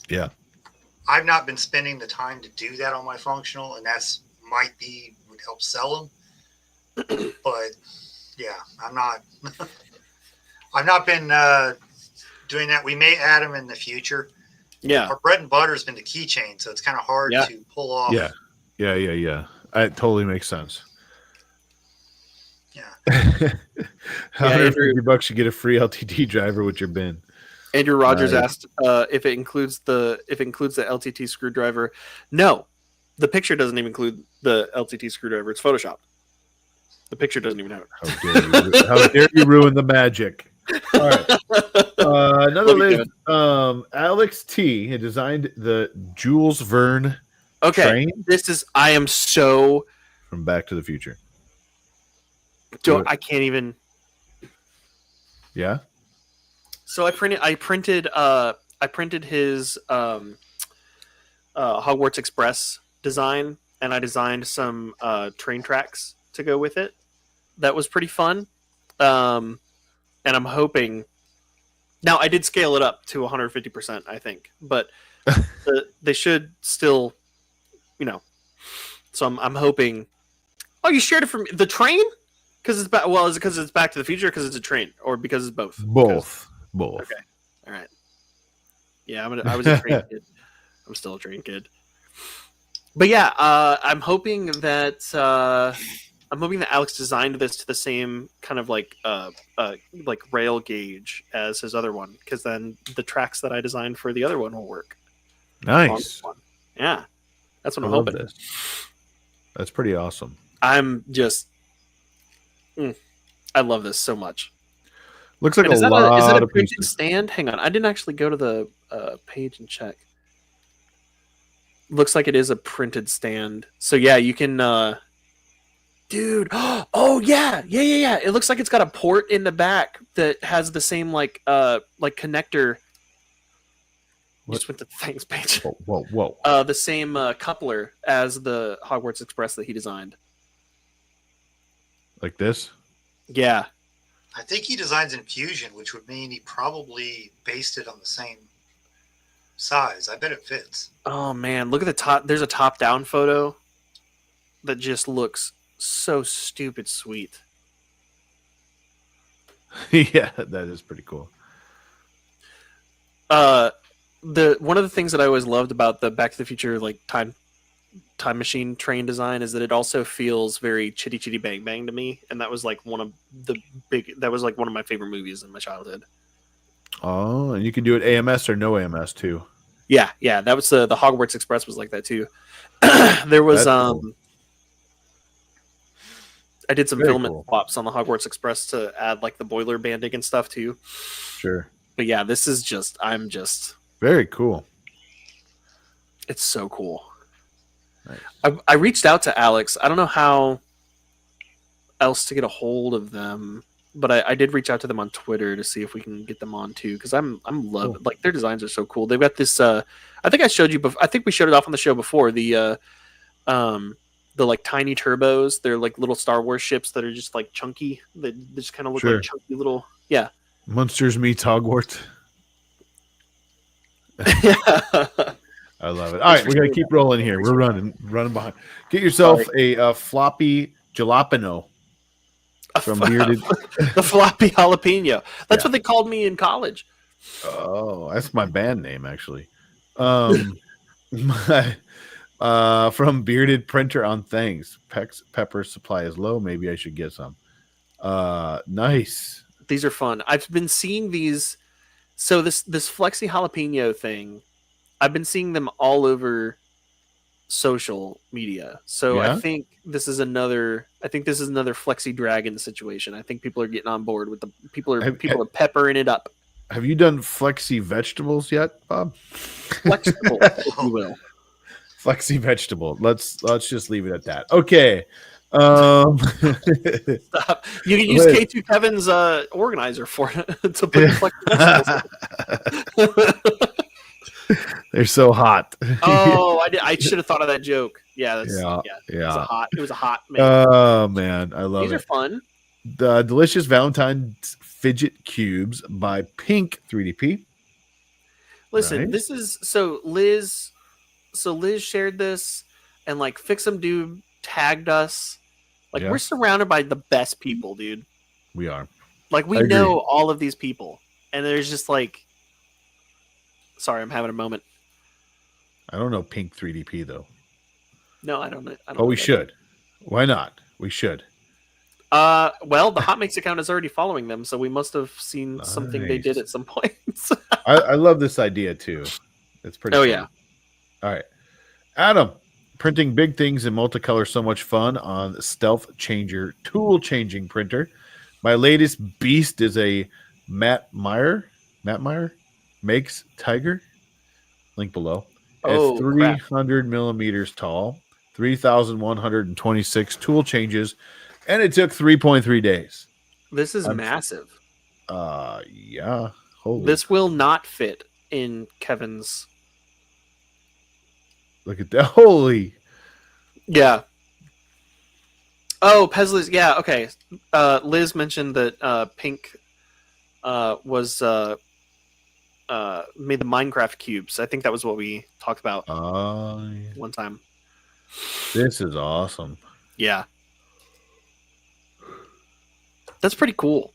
Yeah. I've not been spending the time to do that on my functional, and would help sell them. But yeah, I've not been doing that. We may add them in the future. Yeah. Our bread and butter has been the keychain, so it's kind of hard to pull off. Yeah. It totally makes sense. Yeah. $150 you get a free LTT driver with your bin. Andrew Rogers asked if it includes the LTT screwdriver. No, the picture doesn't even include the LTT screwdriver. It's Photoshop. The picture doesn't even have it. How dare you ruin the magic? All right. Another list. Alex T had designed the Jules Verne train. I am so from Back to the Future. I can't even. Yeah. So I printed his Hogwarts Express design, and I designed some train tracks to go with it. That was pretty fun. And I'm hoping. Now I did scale it up to 150%, I think, but they should still, So I'm hoping. Oh, you shared it from the train? Because it's is it because it's Back to the Future? Because it's a train, or because it's both? Both. Okay. All right. Yeah, I was a train kid. I'm still a train kid. But yeah, I'm hoping that Alex designed this to the same kind of like rail gauge as his other one, because then the tracks that I designed for the other one will work. Nice. Yeah, that's what I'm hoping. This. That's pretty awesome. I'm just, I love this so much. Looks like is that a printed pieces. stand? Hang on, I didn't actually go to the page and check. Looks like it is a printed stand. So yeah, you can, dude. Oh yeah. It looks like it's got a port in the back that has the same like connector. What? Just went to the things page. Whoa. The same coupler as the Hogwarts Express that he designed. Like this? Yeah. I think he designs in Fusion, which would mean he probably based it on the same size. I bet it fits. Oh man, look at the top. There's a top-down photo that just looks so stupid sweet. Yeah, that is pretty cool. One of the things that I always loved about the Back to the Future like time machine train design is that it also feels very Chitty Chitty Bang Bang to me, and that was like one of my favorite movies in my childhood. Oh, and you can do it AMS or no AMS too. Yeah, that was the Hogwarts Express was like that too. There was cool. I did some Very filament cool. swaps on the Hogwarts Express to add like the boiler banding and stuff too. Sure. But yeah, this is very cool. It's so cool. Nice. I reached out to Alex. I don't know how else to get a hold of them, but I did reach out to them on Twitter to see if we can get them on too, because I'm loving like their designs are so cool. They've got this. I think I showed you. I think we showed it off on the show before. The the like tiny turbos. They're like little Star Wars ships that are just like chunky. They just kind of look Sure. like chunky little. Yeah. Monsters meets Hogwarts. Yeah. I love it. All right, we gotta keep rolling here. We're running behind. Get yourself a floppy jalapeno from Bearded. The floppy jalapeno. That's Yeah. what they called me in college. Oh, that's my band name actually. From Bearded Printer on Things. Pepper supply is low. Maybe I should get some. Nice. These are fun. I've been seeing these. So this flexi jalapeno thing, I've been seeing them all over social media. So Yeah? I think this is another flexi dragon situation. I think people are getting on board with the people are peppering it up. Have you done flexi vegetables yet, Bob? Flexible, if you will. Flexi vegetable. Let's just leave it at that. Okay. Stop. You can use K2 Kevin's organizer for it to put the flexi vegetables. They're so hot. Oh, I should have thought of that joke. Yeah, It was a hot man. Oh man, I love These it. are fun. The delicious Valentine's fidget cubes by Pink 3DP. Listen, Right. this is so Liz shared this, and like Fix'em Dude tagged us. Like Yeah. we're surrounded by the best people, dude. We are. Like we I agree. know all of these people, and there's just like, sorry, I'm having a moment. I don't know Pink 3DP though. No, I don't know. Oh, we should. Why not? We should. Well, the Hot Mix account is already following them, so we must have seen something they did Nice. at some point. I love this idea too. It's pretty. Oh, fun. yeah. All right, Adam, printing big things in multicolor, so much fun on Stealth Changer tool changing printer. My latest beast is a Matt Meyer makes Tiger. Link below. Oh, It's 300 millimeters tall, 3,126 tool changes, and it took 3.3 days. This is massive. Yeah. Holy. This will not fit in Kevin's. Look at that. Holy. Yeah. Oh, Pezli's. Yeah. Okay. Liz mentioned that Pink was made the Minecraft cubes. I think that was what we talked about one time. This is awesome. Yeah. That's pretty cool.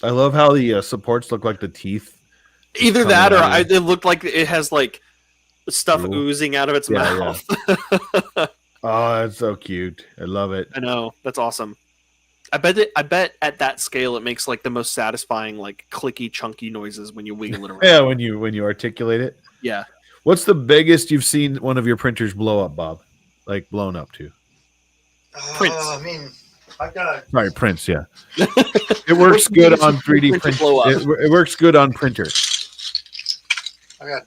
I love how the supports look like the teeth. Either coming that or out of it looked like it has like stuff Ooh. oozing out of its mouth. Oh, that's so cute. I love it. I know. That's awesome. I bet at that scale it makes like the most satisfying like clicky chunky noises when you wiggle it around. Yeah, when you articulate it. Yeah. What's the biggest you've seen one of your printers blow up, Bob? Like blown up to? Prince. I mean, I've got Sorry, Prince. Yeah, it works good on 3D print. It works good on printer. I got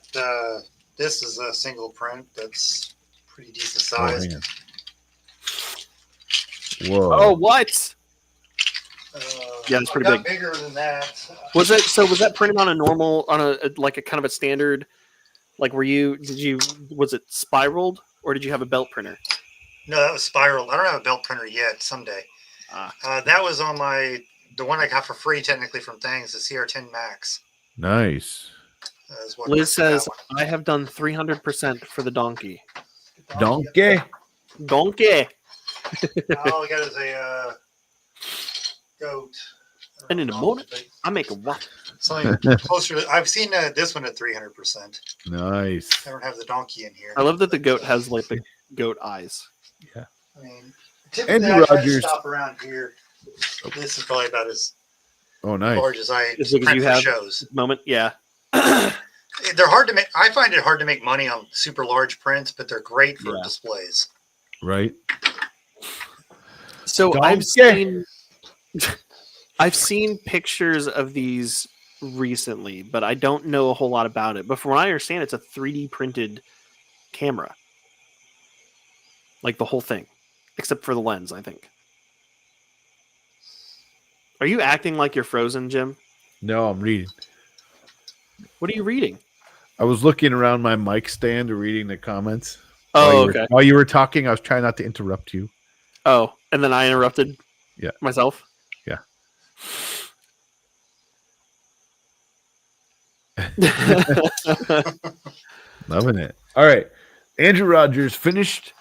this is a single print that's pretty decent Oh, size. man. Whoa! Oh, what? Yeah, it's I've pretty got big. bigger than that. Was that printed on a normal like a kind of a standard, like was it spiraled or did you have a belt printer? No, that was spiraled. I don't have a belt printer yet. Someday. That was on the one I got for free technically from Things, the CR10 Max. Nice. Is what Liz printed that says one. I have done 300% for the donkey. Donkey. Donkey. All I got is a goat. And in the morning, I make a waffle. Something closer to. I've seen this one at 300%. Nice. I don't have the donkey in here. I love that the goat has like the goat eyes. I mean, typically Andy I try to Rogers. stop around here. This is probably about as Oh, nice. large as I As big as print you for have? shows. Moment, yeah. They're hard to make. I find it hard to make money on super large prints, but they're great for Yeah. displays. Right. So Donkey. I've seen pictures of these recently, but I don't know a whole lot about it. But from what I understand, it's a 3D printed camera. Like the whole thing. Except for the lens, I think. Are you acting like you're frozen, Jim? No, I'm reading. What are you reading? I was looking around my mic stand or reading the comments. Oh, okay. While you were talking, I was trying not to interrupt you. Oh, and then I interrupted. Yeah. Myself. Yeah. Loving it. All right. Andrew Rogers finished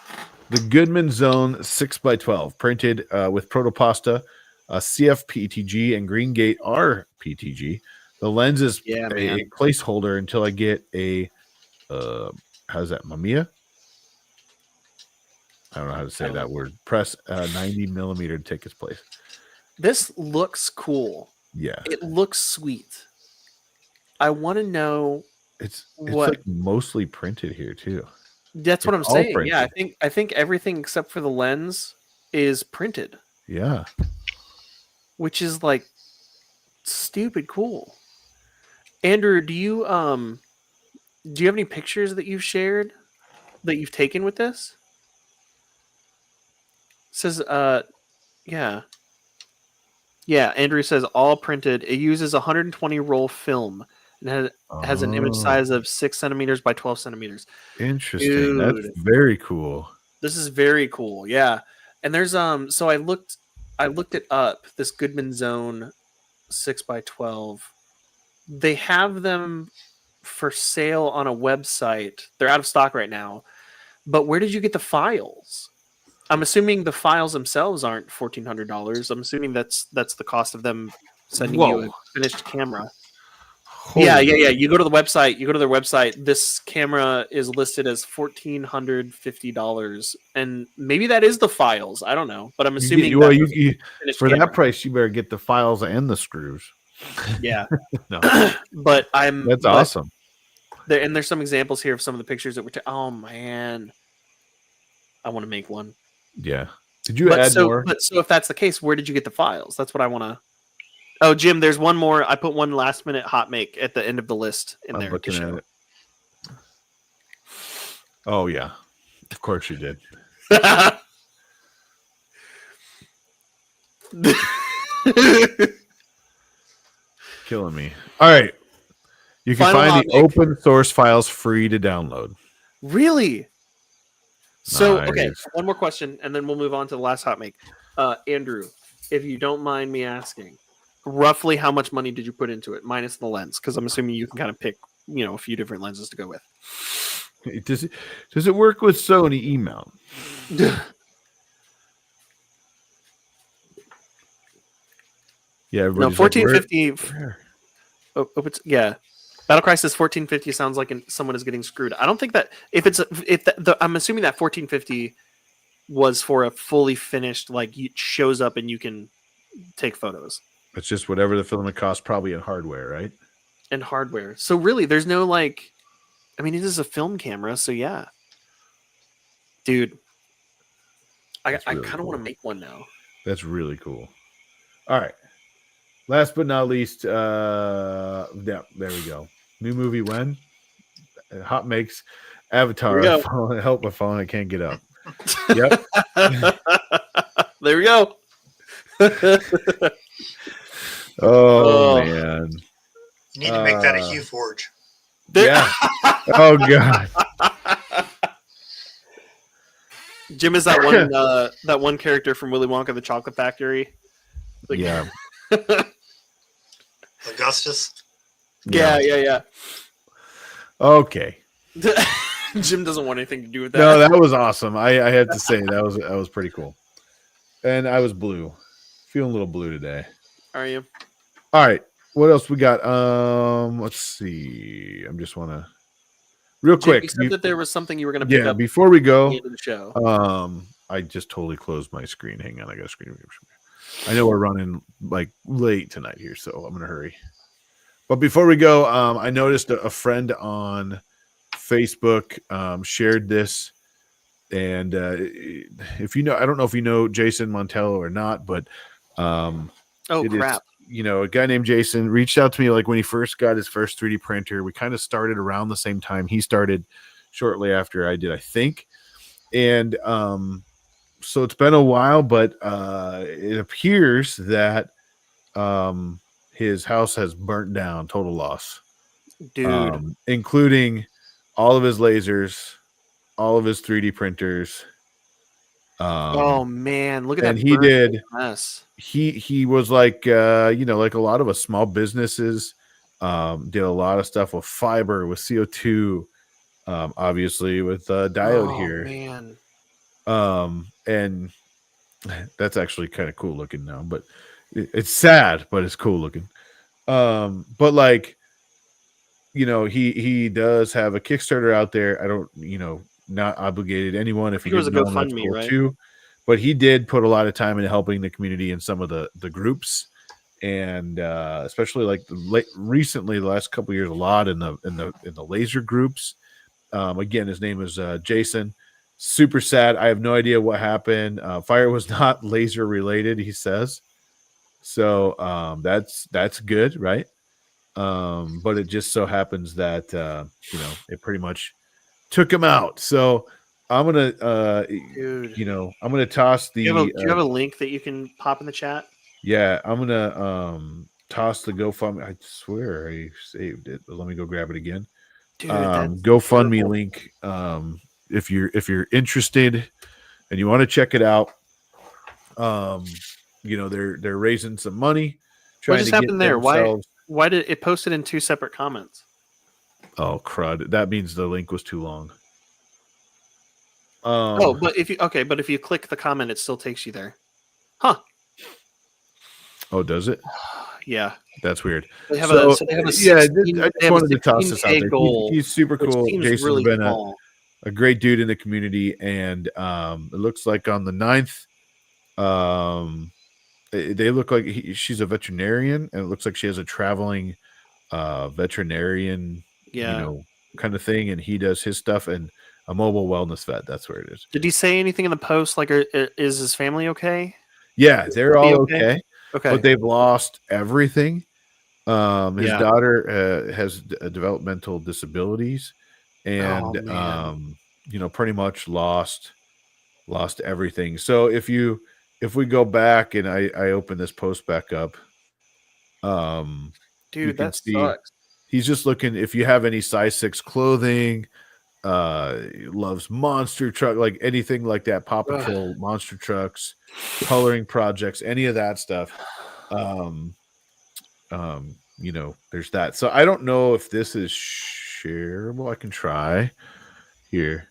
the Goodman Zone 6x12, printed with Protopasta, CF PETG, and Green Gate R PETG. The lens is a placeholder until I get a, how's that, Mamiya? I don't know how to say that word. Press 90 millimeter to take its place. This looks cool. Yeah. It looks sweet. I want to know it's what like mostly printed here too. That's what I'm saying. Printed. Yeah, I think everything except for the lens is printed. Yeah. Which is like stupid cool. Andrew, do you have any pictures that you've shared that you've taken with this? It says yeah. Yeah, Andrew says all printed. It uses 120 roll film and has an image size of 6 centimeters by 12 centimeters. Interesting. Dude, that's very cool. This is very cool. Yeah. And there's so I looked it up, this Goodman Zone 6x12. They have them for sale on a website. They're out of stock right now. But where did you get the files? I'm assuming the files themselves aren't $1,400. I'm assuming that's the cost of them sending you a finished camera. Holy yeah. You go to the website. You go to their website. This camera is listed as $1,450, and maybe that is the files. I don't know, but I'm assuming you for camera. That price, you better get the files and the screws. Yeah, no, but that's awesome. There's some examples here of some of the pictures that were. Oh man, I want to make one. Yeah. Did you add more? But so if that's the case, where did you get the files? That's what I want to. Oh, Jim, there's one more. I put one last minute hot make at the end of the list in there. Looking at it. Oh yeah, of course you did. Killing me. All right, you can find the open source files free to download. Really? So, okay, one more question, and then we'll move on to the last hot make. Andrew, if you don't mind me asking, roughly how much money did you put into it, minus the lens? Because I'm assuming you can kind of pick, a few different lenses to go with. Does it work with Sony E-mount? Yeah, no, 1450. Yeah. Battlecry says 1450 sounds like someone is getting screwed. I don't think that I'm assuming that 1450 was for a fully finished, like it shows up and you can take photos. It's just whatever the filament costs, probably in hardware, right? And hardware. So really, there's no it is a film camera, so yeah. Dude, I kind of want to make one now. That's really cool. All right. Last but not least, yeah, there we go. New movie when? Hot makes Avatar. Help my phone. I can't get up. Yep. There we go. Oh man. You need to make that a Hue Forge. Yeah. Oh god. Jim is that one character from Willy Wonka the Chocolate Factory. Yeah. Augustus. Yeah. Okay. Jim doesn't want anything to do with that. No, that was awesome. I have to say that was pretty cool. And I was blue. Feeling a little blue today. Are you? All right. What else we got? Let's see. I just want to real quick. You said that there was something you were going to pick up before we go. At the end of the show. I just totally closed my screen. Hang on, I got a screen. I know we're running like late tonight here, so I'm gonna hurry. But before we go, I noticed a friend on Facebook shared this, and if you know, I don't know if you know Jason Montello or not, but oh crap. A guy named Jason reached out to me like when he first got his first 3D printer. We kind of started around the same time. He started shortly after I did, I think. And so it's been a while, but it appears that his house has burnt down, total loss. Dude. Including all of his lasers, all of his 3D printers. Oh man, look at and that he burnt did. mess. He was like like a lot of us small businesses. Did a lot of stuff with fiber, with CO2, obviously with diode Oh here. man. And that's actually kind of cool looking now, but it's sad, but it's cool looking. But like, he does have a Kickstarter out there. I don't, not obligated anyone. I If you think it was a didn't know him, that's GoFundMe, cool right? too. But he did put a lot of time into helping the community in some of the groups, and especially like recently, the last couple of years, a lot in the laser groups. Again, his name is Jason. Super sad. I have no idea what happened. Fire was not laser related, he says. So that's good, right? But it just so happens that it pretty much took him out. So I'm gonna Dude. I'm gonna toss Do the you have a link that you can pop in the chat? yeah, I'm gonna toss the GoFundMe. I swear I saved it, but let me go grab it again. Dude, that's GoFundMe incredible. link. If you're interested and you want to check it out, they're raising some money, What trying just to get happened there? themselves. Why did it posted in 2 separate comments? Oh crud! That means the link was too long. But if you click the comment, it still takes you there. Huh. Oh, does it? Yeah. That's weird. They have So, they have a yeah, 16, I they just have a wanted to toss this out 16K there. goal, He's super which cool. seems Jason's really been small. a great dude in the community, and it looks like on the 9th, they look like she's a veterinarian, and it looks like she has a traveling veterinarian, Yeah. kind of thing, and he does his stuff, and a mobile wellness vet. That's where it is. Did he say anything in the post? Like, is his family okay? Yeah, they're all okay, Okay. but they've lost everything. His Yeah. daughter has developmental disabilities, and Oh man. pretty much lost everything. So if we go back and I open this post back up, you Dude, can that see sucks. he's just looking if you have any size 6 clothing, loves monster truck, like anything like that, Paw Patrol, monster trucks, coloring projects, any of that stuff. There's that. So I don't know if this is shareable. I can try here.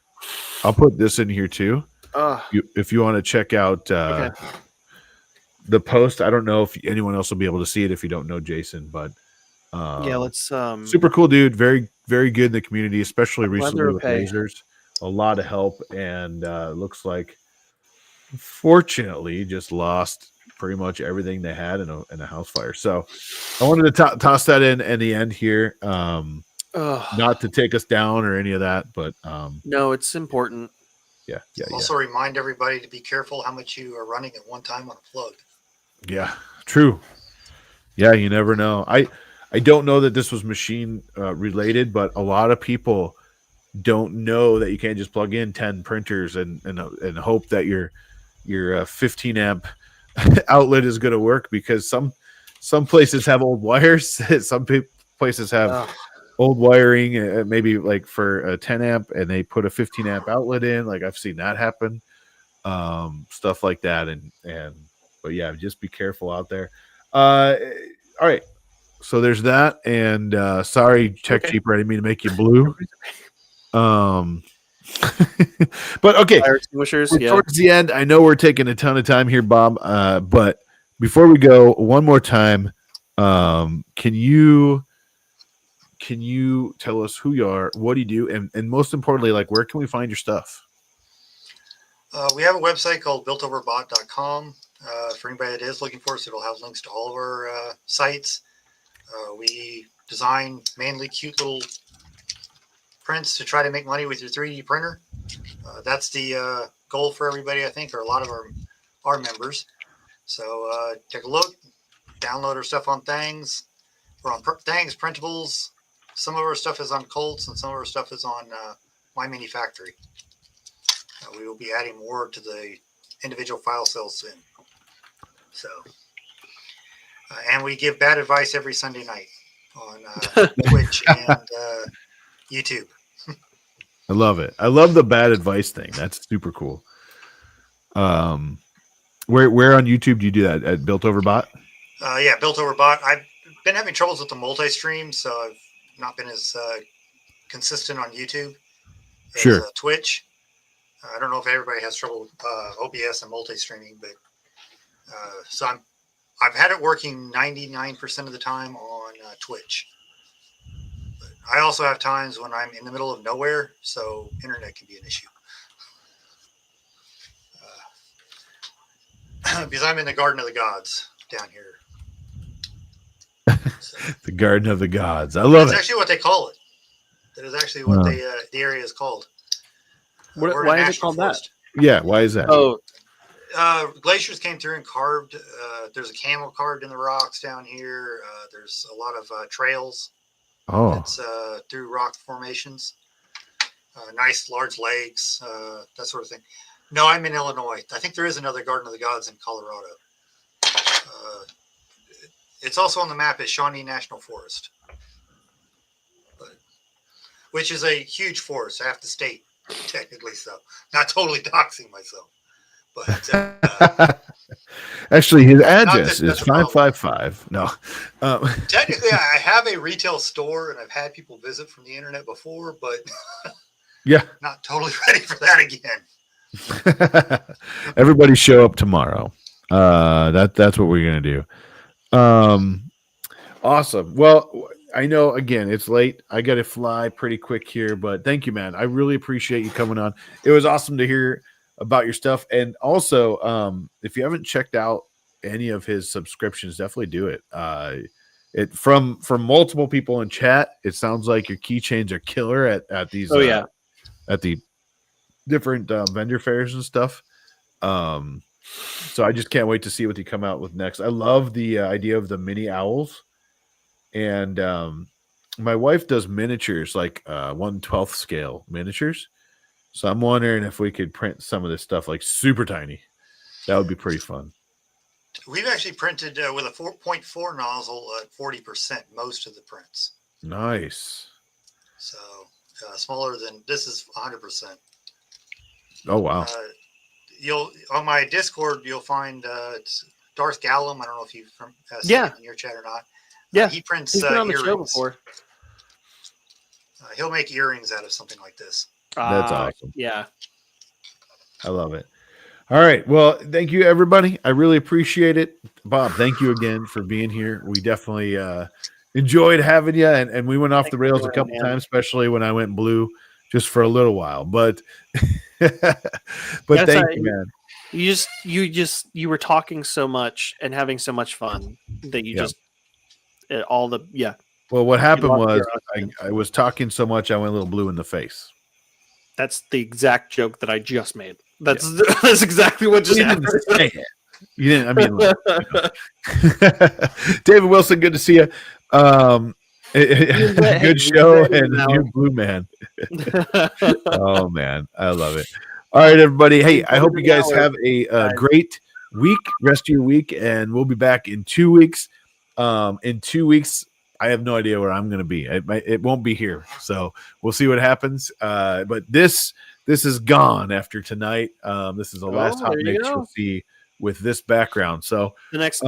I'll put this in here too. If you want to check out the post, I don't know if anyone else will be able to see it if you don't know Jason, but Yeah, let's super cool dude, very very good in the community, especially I'm glad they're recently with okay. lasers. A lot of help, and looks like fortunately just lost pretty much everything they had in a house fire. So I wanted to toss that in the end here, not to take us down or any of that, but no, it's important. Yeah. Also remind everybody to be careful how much you are running at one time on a plug. Yeah, true. Yeah, you never know. I don't know that this was machine related, but a lot of people don't know that you can't just plug in 10 printers and hope that your 15 amp outlet is going to work, because some places have old wires. Some places have old wiring, maybe like for a 10 amp, and they put a 15 amp outlet in. Like I've seen that happen, stuff like that. But yeah, just be careful out there. All right. So there's that. And sorry, Tech Cheaper, I didn't mean to make you blue. But okay, fire extinguishers. Towards the end, I know we're taking a ton of time here, Bob. But before we go, one more time, can you tell us who you are, what do you do, and most importantly, like, where can we find your stuff? We have a website called builtoverbot.com. For anybody that is looking for us, it'll have links to all of our sites. We design mainly cute little prints to try to make money with your 3D printer. That's the goal for everybody, I think, or a lot of our members. So take a look, download our stuff on Thangs. We're on Thangs, Printables. Some of our stuff is on Colts, and some of our stuff is on My Mini Factory. We will be adding more to the individual file sales soon. So, and we give bad advice every Sunday night on Twitch and YouTube. I love it. I love the bad advice thing. That's super cool. Where on YouTube do you do that? At Built Over Bot? Yeah, Built Over Bot. I've been having troubles with the multi-stream, so I've not been as consistent on YouTube as Sure. Twitch. I don't know if everybody has trouble with OBS and multi-streaming, but so I've had it working 99% of the time on Twitch. But I also have times when I'm in the middle of nowhere, so internet can be an issue. Because I'm in the Garden of the Gods down here. So, The Garden of the Gods. I love that's it. actually what they call it. That is actually what the area is called. We're in Why a is it national called forest. Yeah. Why is that? Oh, Glaciers came through and carved. There's a camel carved in the rocks down here. There's a lot of trails. Oh. It's through rock formations. Nice large lakes, that sort of thing. No, I'm in Illinois. I think there is another Garden of the Gods in Colorado. It's also on the map as Shawnee National Forest, which is a huge forest, half the state, technically. So, not totally doxing myself, but Actually, his not that address is that's a problem. 555. No. Technically, I have a retail store, and I've had people visit from the internet before, but Yeah. not totally ready for that again. Everybody show up tomorrow. That's what we're gonna do. Awesome. Well, I know again it's late. I got to fly pretty quick here, but thank you, man. I really appreciate you coming on. It was awesome to hear about your stuff, and also, if you haven't checked out any of his subscriptions, definitely do it. It from multiple people in chat. It sounds like your keychains are killer at these. At the different vendor fairs and stuff. So I just can't wait to see what they come out with next. I love the idea of the mini owls, and my wife does miniatures, like 1/12 scale miniatures. So I'm wondering if we could print some of this stuff like super tiny. That would be pretty fun. We've actually printed with a 4.4 nozzle at 40% most of the prints. Nice. So smaller than this is 100%. Oh wow. You'll on my Discord you'll find it's Darth Gallum. I don't know if you've seen him in your chat or not. Yeah, he prints he's been on the show earrings. before. He'll make earrings out of something like this. That's awesome. Yeah, I love it. All right. Well, thank you, everybody. I really appreciate it. Bob, thank you again for being here. We definitely enjoyed having you, and we went off the rails a couple times, especially when I went blue just for a little while. But but thank you, man. You were talking so much and having so much fun that you just all the Well, what happened was I was talking so much I went a little blue in the face. That's the exact joke that I just made. That's that's exactly what just happened. You didn't. I mean, David Wilson, good to see you. Good show and new blue man. Oh man, I love it. All right, everybody. Hey, I hope you guys have a great week, rest of your week, and we'll be back in 2 weeks. In 2 weeks, I have no idea where I'm going to be. It won't be here, so we'll see what happens. But this is gone after tonight. This is the last hot mix you'll see with this background. So the next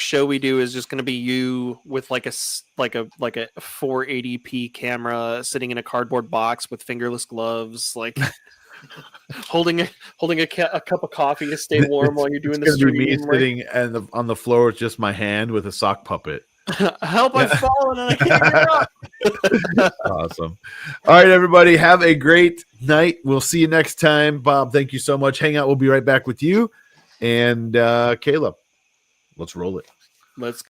show we do is just going to be you with like a 480p camera sitting in a cardboard box with fingerless gloves, like holding a cup of coffee to stay warm while you're doing the stream. Be me sitting on the floor with just my hand with a sock puppet. Help! I've fallen and I can't get up. Awesome. All right, everybody, have a great night. We'll see you next time. Bob, thank you so much. Hang out. We'll be right back with you. And Caleb, let's roll it. Let's